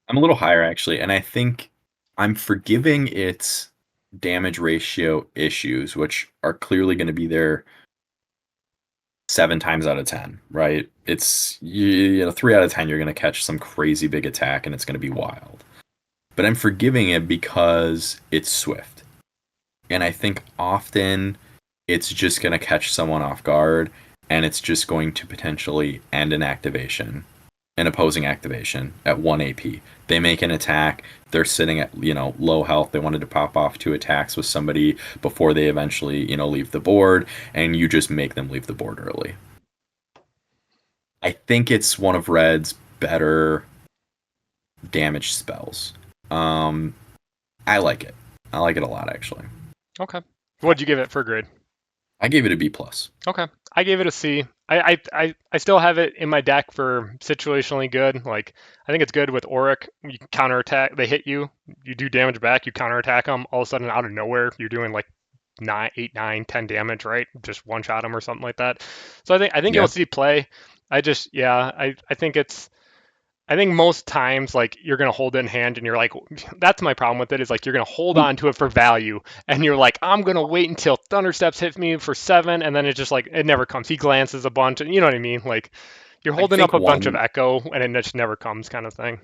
I'm a little higher actually, and I think I'm forgiving its damage ratio issues, which are clearly going to be there 7 times out of 10, right? It's you know 3 out of 10 you're going to catch some crazy big attack and it's going to be wild. But I'm forgiving it because it's swift. And I think often it's just going to catch someone off guard and it's just going to potentially end an opposing activation at 1 AP. They make an attack, they're sitting at, low health, they wanted to pop off 2 attacks with somebody before they eventually, leave the board, and you just make them leave the board early. I think it's one of Red's better damage spells. I like it. I like it a lot, actually. Okay. What'd you give it for grade? I gave it a B plus. Okay. I gave it a C. I still have it in my deck for situationally good. Like I think it's good with Auric. You can counterattack. They hit you. You do damage back. You counterattack them. All of a sudden, out of nowhere, you're doing like 9, 8, 9, 10 damage. Right? Just one shot them or something like that. So I think you'll Yeah. see play. I think it's. I think most times, like you're gonna hold it in hand, and you're like, that's my problem with it is like you're gonna hold on to it for value, and you're like, I'm gonna wait until Thundersteps hits me for 7, and then it's just like it never comes. He glances a bunch, and you know what I mean? Like you're I holding up think a bunch of one, echo, and it just never comes, kind of thing.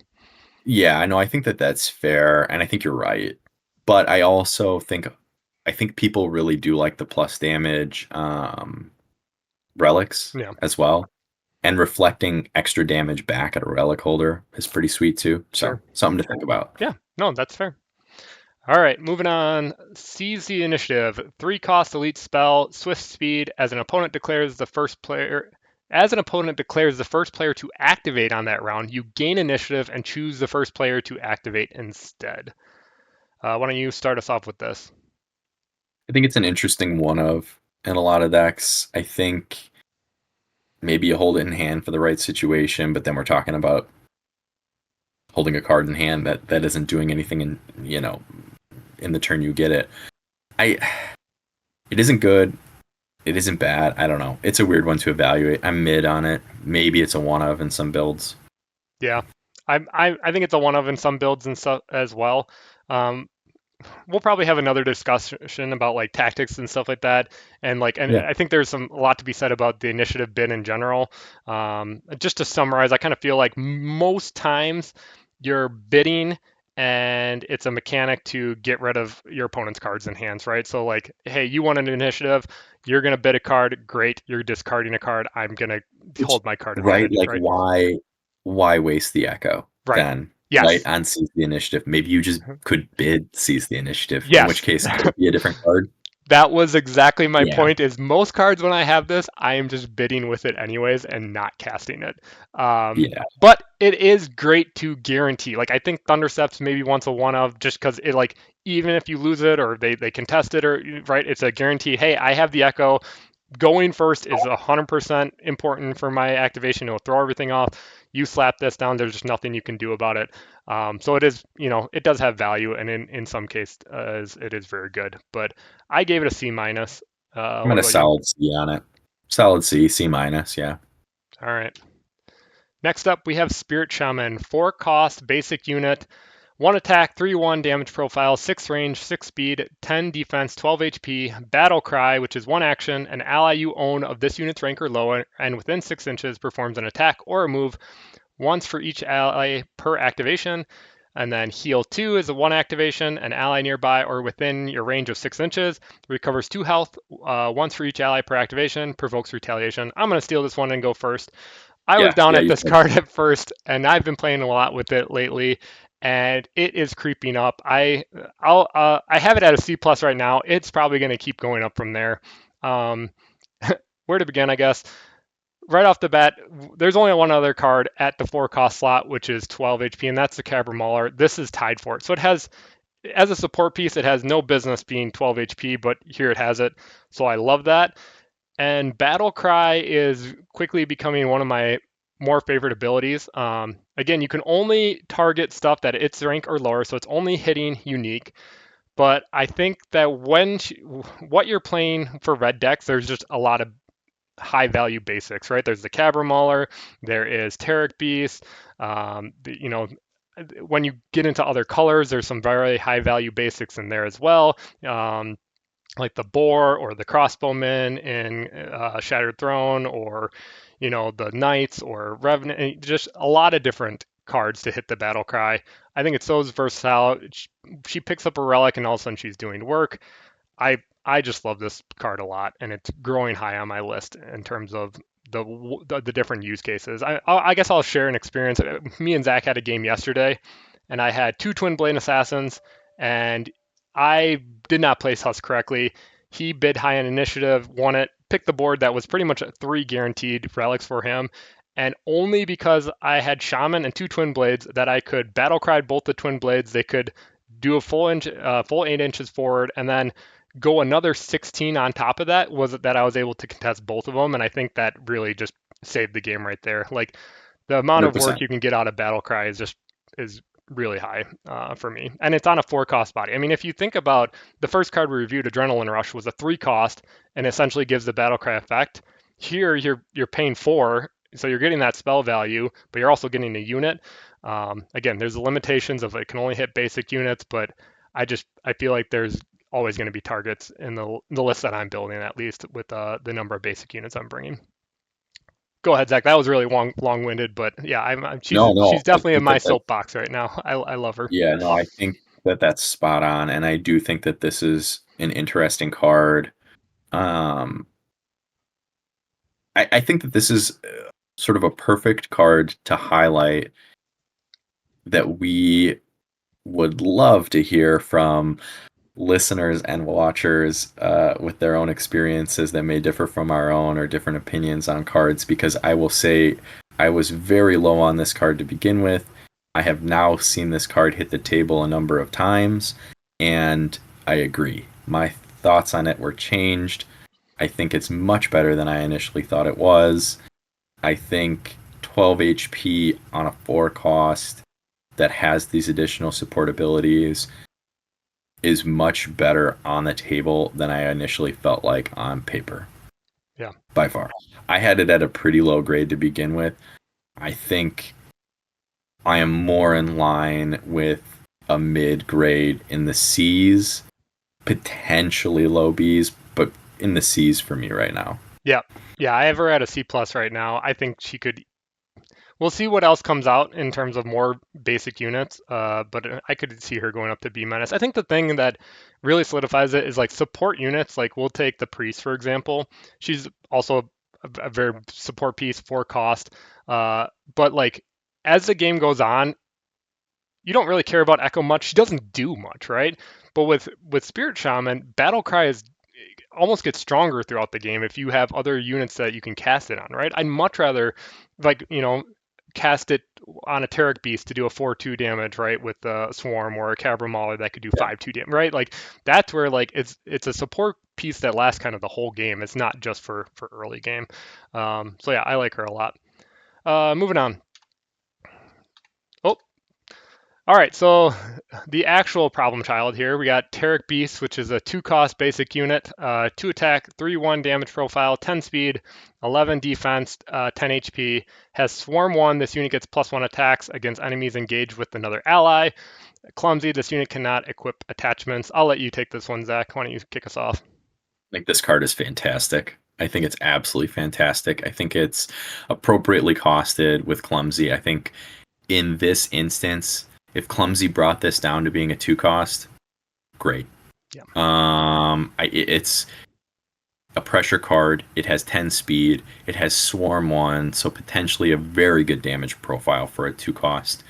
yeah, I know. I think that that's fair, and I think you're right. But I also think people really do like the plus damage relics Yeah, as well. And reflecting extra damage back at a relic holder is pretty sweet too. So sure. something to think about. Yeah, no, that's fair. All right, moving on. Seize the initiative. 3 cost elite spell, swift speed. As an opponent declares the first player to activate on that round, you gain initiative and choose the first player to activate instead. Why don't you start us off with this? I think it's an interesting one of in a lot of decks. I think maybe you hold it in hand for the right situation, but then we're talking about holding a card in hand that isn't doing anything in the turn you get it. I it isn't good. It isn't bad. I don't know. It's a weird one to evaluate. I'm mid on it. Maybe it's a one of in some builds. Yeah, I think it's a one of in some builds and stuff as well. Um, we'll probably have another discussion about like tactics and stuff like that, and Yeah. I think there's a lot to be said about the initiative bin in general. Just to summarize, I kind of feel like most times you're bidding and it's a mechanic to get rid of your opponent's cards in hands, right? So like, hey, you want an initiative, you're gonna bid a card, great, you're discarding a card, I'm gonna Which, hold my card in the right, bid, like right? why waste the echo Right. then? Right Yes. on seize the initiative. Maybe you just could bid seize the initiative, in which Yes. case it could be a different card. That was exactly my Yeah. point is most cards when I have this, I am just bidding with it anyways and not casting it. Yeah. But it is great to guarantee. Like I think Thunderceps maybe once a one of just because it like even if you lose it or they contest it or right, it's a guarantee. Hey, I have the echo. Going first is 100% important for my activation. It'll throw everything off. You slap this down, there's just nothing you can do about it. So it is, it does have value, and in some cases, it is very good. But I gave it a C minus. I'm What at a about you? solid C on it. Solid C, C minus, yeah. All right. Next up, we have Spirit Shaman, 4 cost basic unit. 1 attack, 3/1 damage profile, 6 range, 6 speed, 10 defense, 12 HP, Battle Cry, which is 1 action. An ally you own of this unit's rank or lower and within 6 inches performs an attack or a move once for each ally per activation. And then Heal 2 is a 1 activation. An ally nearby or within your range of 6 inches recovers 2 health once for each ally per activation, provokes retaliation. I'm going to steal this one and go first. I was down at this card at first, and I've been playing a lot with it lately, and it is creeping up. I have it at a C plus right now. It's probably going to keep going up from there. Where to begin, I guess. Right off the bat, there's only one other card at the 4 cost slot, which is 12 HP, and that's the Cabra Mauler. This is tied for it. So it has, as a support piece, it has no business being 12 HP, but here it has it. So I love that. And Battle Cry is quickly becoming one of my more favorite abilities. Again, you can only target stuff that its rank or lower, so it's only hitting unique. But I think that what you're playing for red decks, there's just a lot of high value basics, right? There's the Cabra Mauler, there is Tarok Beast. When you get into other colors, there's some very high value basics in there as well. Like the boar or the crossbowmen in Shattered Throne, or the knights or revenant, just a lot of different cards to hit the Battle Cry. I think it's so versatile. She picks up a relic and all of a sudden she's doing work. I just love this card a lot, and it's growing high on my list in terms of the different use cases. I guess I'll share an experience. Me and Zach had a game yesterday, and I had 2 Twin Blade Assassins, and I did not place Husk correctly. He bid high on initiative, won it, picked the board that was pretty much 3 guaranteed relics for him. And only because I had Shaman and 2 Twin Blades that I could Battle Cry both the Twin Blades. They could do a full 8 inches forward, and then go another 16 on top of that, was that I was able to contest both of them. And I think that really just saved the game right there. Like, the amount 100%. of work you can get out of Battle Cry is really high for me. And it's on a 4 cost body. I mean, if you think about the first card we reviewed, Adrenaline Rush, was a 3 cost and essentially gives the Battle Cry effect. Here you're paying 4, so you're getting that spell value, but you're also getting a unit. Again, there's the limitations of it can only hit basic units, but I feel like there's always going to be targets in the list that I'm building, at least with the number of basic units I'm bringing. Go ahead, Zach. That was really long-winded, but yeah, she's definitely in my soapbox right now. I love her. Yeah, no, I think that's spot on, and I do think that this is an interesting card. I think that this is sort of a perfect card to highlight that we would love to hear from listeners and watchers with their own experiences that may differ from our own, or different opinions on cards, because I will say I was very low on this card to begin with. I have now seen this card hit the table a number of times, and I agree. My thoughts on it were changed. I think it's much better than I initially thought it was. I think 12 HP on a 4 cost that has these additional support abilities is much better on the table than I initially felt like on paper. Yeah. By far. I had it at a pretty low grade to begin with. I think I am more in line with a mid grade in the C's, potentially low B's, but in the C's for me right now. Yeah. I have her at a C plus right now. I think she could. We'll see what else comes out in terms of more basic units, but I could see her going up to B minus. I think the thing that really solidifies it is like support units. Like, we'll take the Priest, for example. She's also a very support piece, 4 cost. But like, as the game goes on, you don't really care about Echo much. She doesn't do much, right? But with Spirit Shaman, Battle Cry almost gets stronger throughout the game if you have other units that you can cast it on, right? I'd much rather, like, cast it on a Tarok Beast to do a 4/2 damage, right, with a Swarm, or a Cabra Mauler that could do 5/2 damage, right? Like, that's where, like, it's a support piece that lasts kind of the whole game. It's not just for early game. So yeah, I like her a lot. Moving on. All right, so the actual problem child here, we got Tarok Beast, which is a 2 cost basic unit, 2 attack, 3/1 damage profile, 10 speed, 11 defense, 10 HP, has Swarm 1. This unit gets +1 attacks against enemies engaged with another ally. Clumsy, this unit cannot equip attachments. I'll let you take this one, Zach. Why don't you kick us off? Like this card is fantastic. I think it's absolutely fantastic. I think it's appropriately costed with Clumsy. I think in this instance, if Clumsy brought this down to being a 2 cost, great. Yeah. It's a pressure card. It has 10 speed. It has Swarm 1, so potentially a very good damage profile for a 2 cost.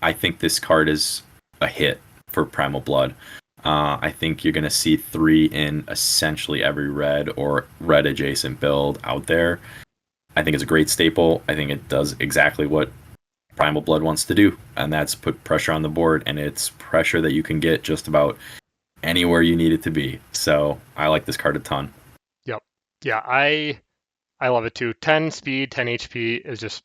I think this card is a hit for Primal Blood. I think you're going to see 3 in essentially every red or red adjacent build out there. I think it's a great staple. I think it does exactly what Primal Blood wants to do, and that's put pressure on the board, and it's pressure that you can get just about anywhere you need it to be. So I like this card a ton. Yep. Yeah, I love it too. 10 speed, 10 HP is just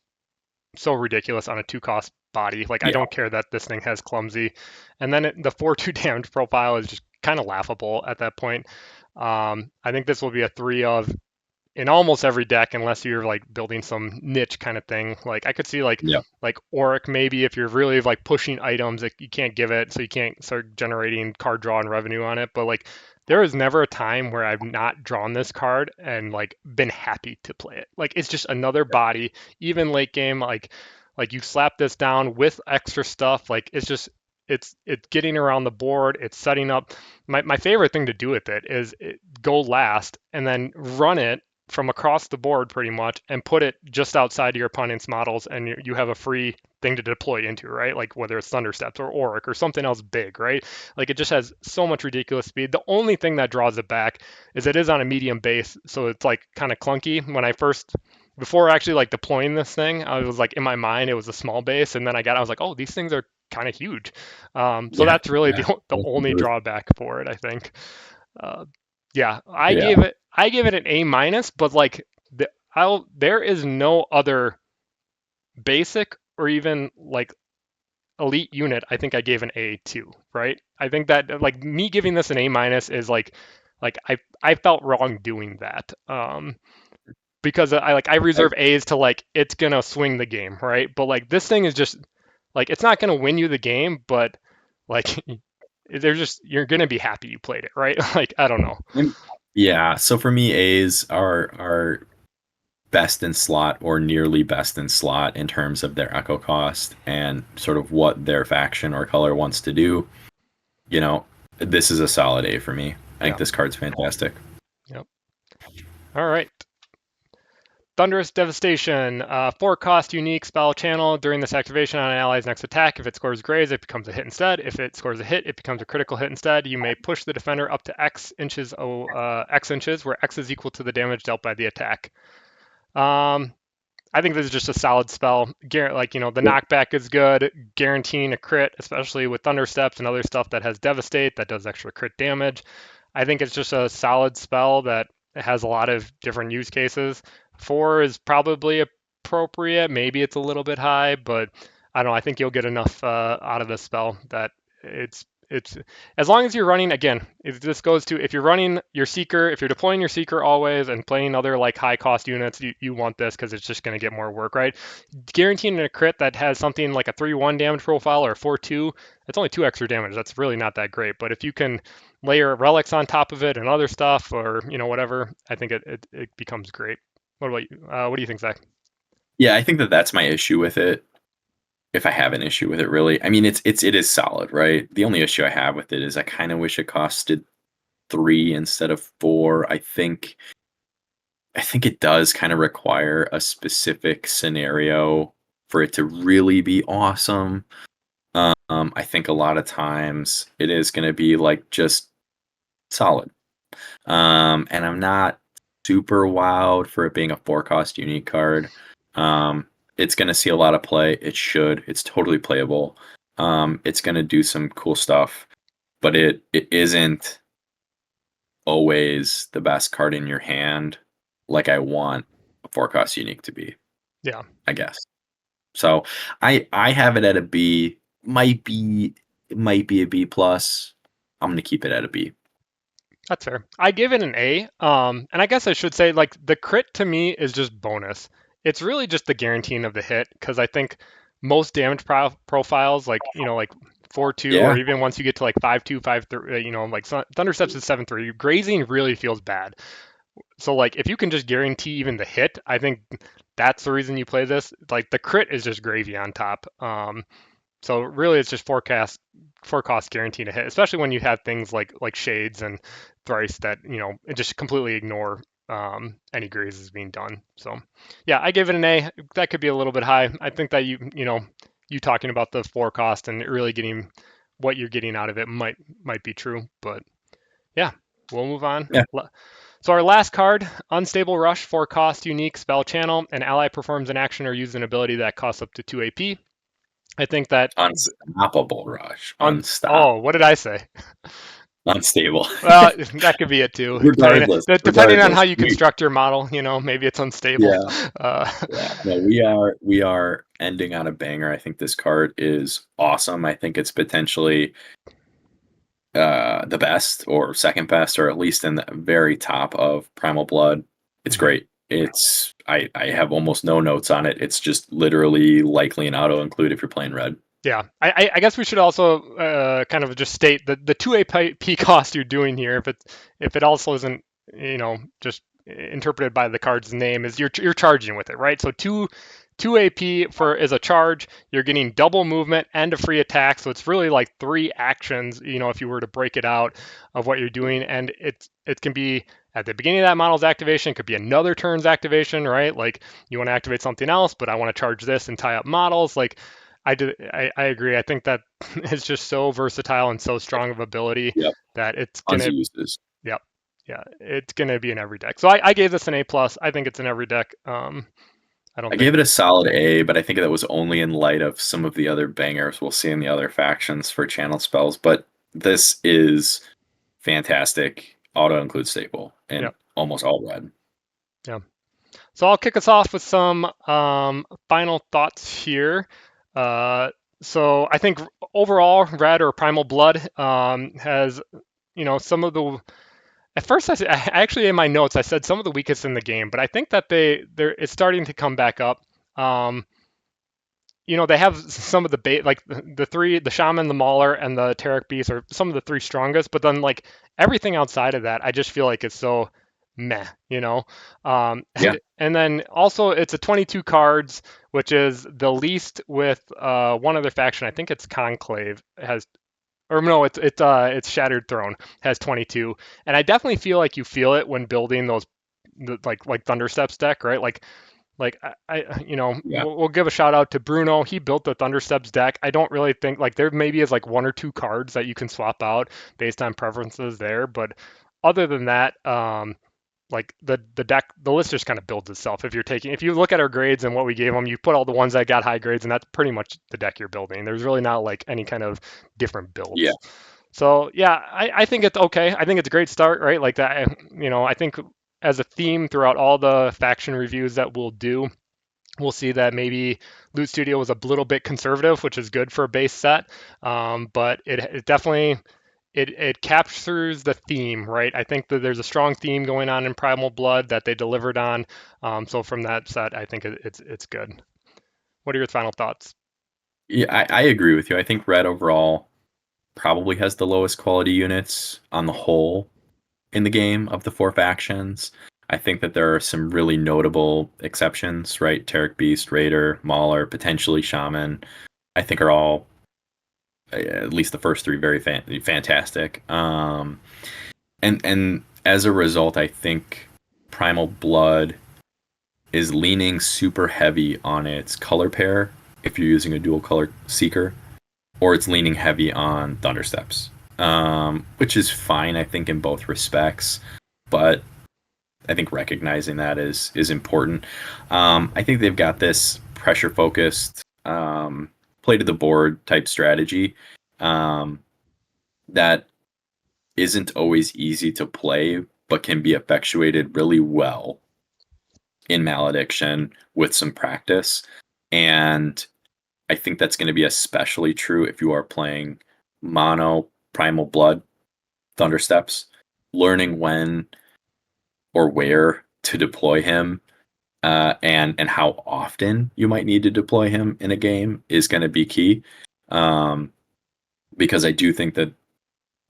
so ridiculous on a 2 cost body. Like, I don't care that this thing has Clumsy. And then the 4/2 damage profile is just kind of laughable at that point. I think this will be a 3 of in almost every deck, unless you're like building some niche kind of thing. Like, I could see like Auric maybe if you're really like pushing items that you can't give it, so you can't start generating card draw and revenue on it. But like, there is never a time where I've not drawn this card and like been happy to play it. Like, it's just another body, even late game. Like you slap this down with extra stuff. Like, it's getting around the board. It's setting up. My favorite thing to do with it is go last and then run it from across the board pretty much and put it just outside your opponent's models, and you have a free thing to deploy into, right? Like whether it's Thundersteps or Auric or something else big, right? Like, it just has so much ridiculous speed. The only thing that draws it back is it is on a medium base, so it's like kind of clunky. When I first before actually like deploying this thing, I was like, in my mind it was a small base, and then I was like, oh, these things are kind of huge. So that's really the only drawback for it, I think. Yeah, I gave it an A minus, but like there is no other basic or even like elite unit I think I gave an A to, right? I think that like me giving this an A minus is like I felt wrong doing that. Because I reserve A's to like it's gonna swing the game, right? But like this thing is just like it's not gonna win you the game, but like you're gonna be happy you played it, right? Like, I don't know. Yeah, so for me, A's are best in slot or nearly best in slot in terms of their echo cost and sort of what their faction or color wants to do. You know, this is a solid A for me. I think this card's fantastic. Yep. All right. Thunderous Devastation, 4-cost unique spell channel. During this activation on an ally's next attack, if it scores graze, it becomes a hit instead. If it scores a hit, it becomes a critical hit instead. You may push the defender up to X inches, where X is equal to the damage dealt by the attack. I think this is just a solid spell. Like, the knockback is good, guaranteeing a crit, especially with Thundersteps and other stuff that has Devastate, that does extra crit damage. I think it's just a solid spell that has a lot of different use cases. 4 is probably appropriate. Maybe it's a little bit high, but I don't know. I think you'll get enough out of this spell that it's as long as you're running, again, this goes to if you're running your Seeker, if you're deploying your Seeker always and playing other like high cost units, you want this because it's just going to get more work, right? Guaranteeing a crit that has something like a 3/1 damage profile or 4/2, that's only 2 extra damage. That's really not that great. But if you can layer relics on top of it and other stuff or whatever, I think it becomes great. What about you? What do you think, Zach? Yeah, I think that's my issue with it. If I have an issue with it, really, I mean, it is solid, right? The only issue I have with it is I kind of wish it costed 3 instead of 4. I think it does kind of require a specific scenario for it to really be awesome. I think a lot of times it is going to be like just solid. And I'm not super wowed for it being a 4-cost unique card. It's going to see a lot of play. It should. It's totally playable. It's going to do some cool stuff, but it isn't always the best card in your hand like I want a 4-cost unique to be. Yeah. I guess. So I have it at a B. Might be a B plus. I'm gonna keep it at a B. That's fair. I give it an A. And I guess I should say, like, the crit to me is just bonus. It's really just the guaranteeing of the hit, because I think most damage profiles, like 4-2, or Yeah. even once you get to like 5-2, 5-3, you know, like Thundersteps is 7-3. Grazing really feels bad. So like if you can just guarantee even the hit, I think that's the reason you play this. Like the crit is just gravy on top. So really it's just forecast guaranteed to hit, especially when you have things like shades and thrice that, you know, it just completely ignore any grazes being done. So yeah, I gave it an A. That could be a little bit high. I think that you talking about the forecast and really getting what you're getting out of it might be true. But yeah, we'll move on. Yeah. So our last card, Unstable Rush, 4 cost, unique, spell channel. An ally performs an action or uses an ability that costs up to 2 AP. I think that Unstoppable Rush. oh, what did I say? Unstable. Well, that could be it too. Regardless. Depending on how you construct your model, you know, maybe it's unstable. Yeah. Yeah. No, we are ending on a banger. I think this card is awesome. I think it's potentially the best or second best, or at least in the very top of Primal Blood. It's great. It's I have almost no notes on it. It's just literally likely an auto include if you're playing red. Yeah, I guess we should also kind of just state that the 2 AP cost you're doing here, if it also isn't, you know, just interpreted by the card's name, is you're charging with it, right? So two AP for is a charge. You're getting double movement and a free attack, so it's really like 3 actions, you know, if you were to break it out of what you're doing, and it can be at the beginning of that model's activation, it could be another turn's activation, right? Like you want to activate something else, but I want to charge this and tie up models, like. I agree. I think that it's just so versatile and so strong of ability that it's gonna. Yep. Yeah, it's gonna be in every deck. So I gave this an A plus. I think it's in every deck. I gave it a solid A, but I think that was only in light of some of the other bangers we'll see in the other factions for channel spells. But this is fantastic. Auto include staple and almost all red. Yeah. So I'll kick us off with some final thoughts here. So I think overall, Red or Primal Blood has, you know, some of the. At first, I actually in my notes I said some of the weakest in the game, but I think that it's starting to come back up. You know, they have some of the like the Shaman, the Mauler, and the Tarok Beast are some of the 3 strongest, but then like everything outside of that, I just feel like it's so meh, you know. And then also it's a 22 cards, which is the least with one other faction. I think it's Conclave has, or no, it's Shattered Throne has 22, and I definitely feel like you feel it when building those like Thundersteps deck, right? Like I you know, we'll give a shout out to Bruno. He built the Thundersteps deck. I don't really think like there maybe is like 1 or 2 cards that you can swap out based on preferences there, but other than that, like the deck, the list just kind of builds itself. If you look at our grades and what we gave them, you put all the ones that got high grades, and that's pretty much the deck you're building. There's really not like any kind of different builds. Yeah. So yeah, I think it's okay. I think it's a great start, right? Like that, you know, I think as a theme throughout all the faction reviews that we'll do, we'll see that maybe Loot Studio was a little bit conservative, which is good for a base set. But it definitely it captures the theme, right? I think that there's a strong theme going on in Primal Blood that they delivered on. So from that set, I think it's good. What are your final thoughts? Yeah, I agree with you. I think Red overall probably has the lowest quality units on the whole in the game of the 4 factions. I think that there are some really notable exceptions, right? Tarok Beast, Raider, Mauler, potentially Shaman. I think are all, at least the first 3, very fantastic. And as a result, I think Primal Blood is leaning super heavy on its color pair if you're using a dual color seeker, or it's leaning heavy on Thundersteps, which is fine, I think, in both respects. But I think recognizing that is important. I think they've got this pressure-focused, play to the board type strategy that isn't always easy to play, but can be effectuated really well in Malediction with some practice. And I think that's going to be especially true if you are playing mono Primal Blood Thundersteps, learning when or where to deploy him and how often you might need to deploy him in a game is going to be key. because I do think that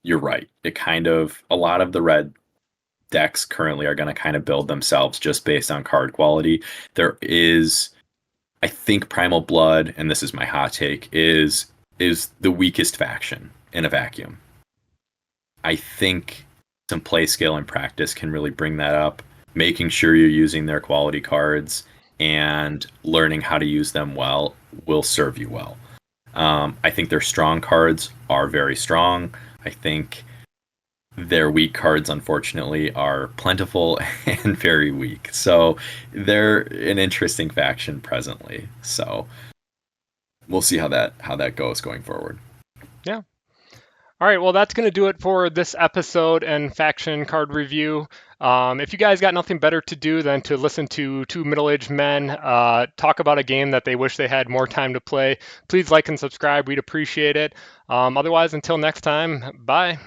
you're right. A lot of the red decks currently are going to kind of build themselves just based on card quality. I think Primal Blood, and this is my hot take, is the weakest faction in a vacuum. I think some play skill and practice can really bring that up. Making sure you're using their quality cards and learning how to use them well will serve you well. I think their strong cards are very strong. I think their weak cards, unfortunately, are plentiful and very weak. So they're an interesting faction presently. So we'll see how that goes going forward. Yeah. All right, well, that's going to do it for this episode and faction card review. If you guys got nothing better to do than to listen to two middle-aged men talk about a game that they wish they had more time to play, please like and subscribe. We'd appreciate it. Otherwise, until next time, bye.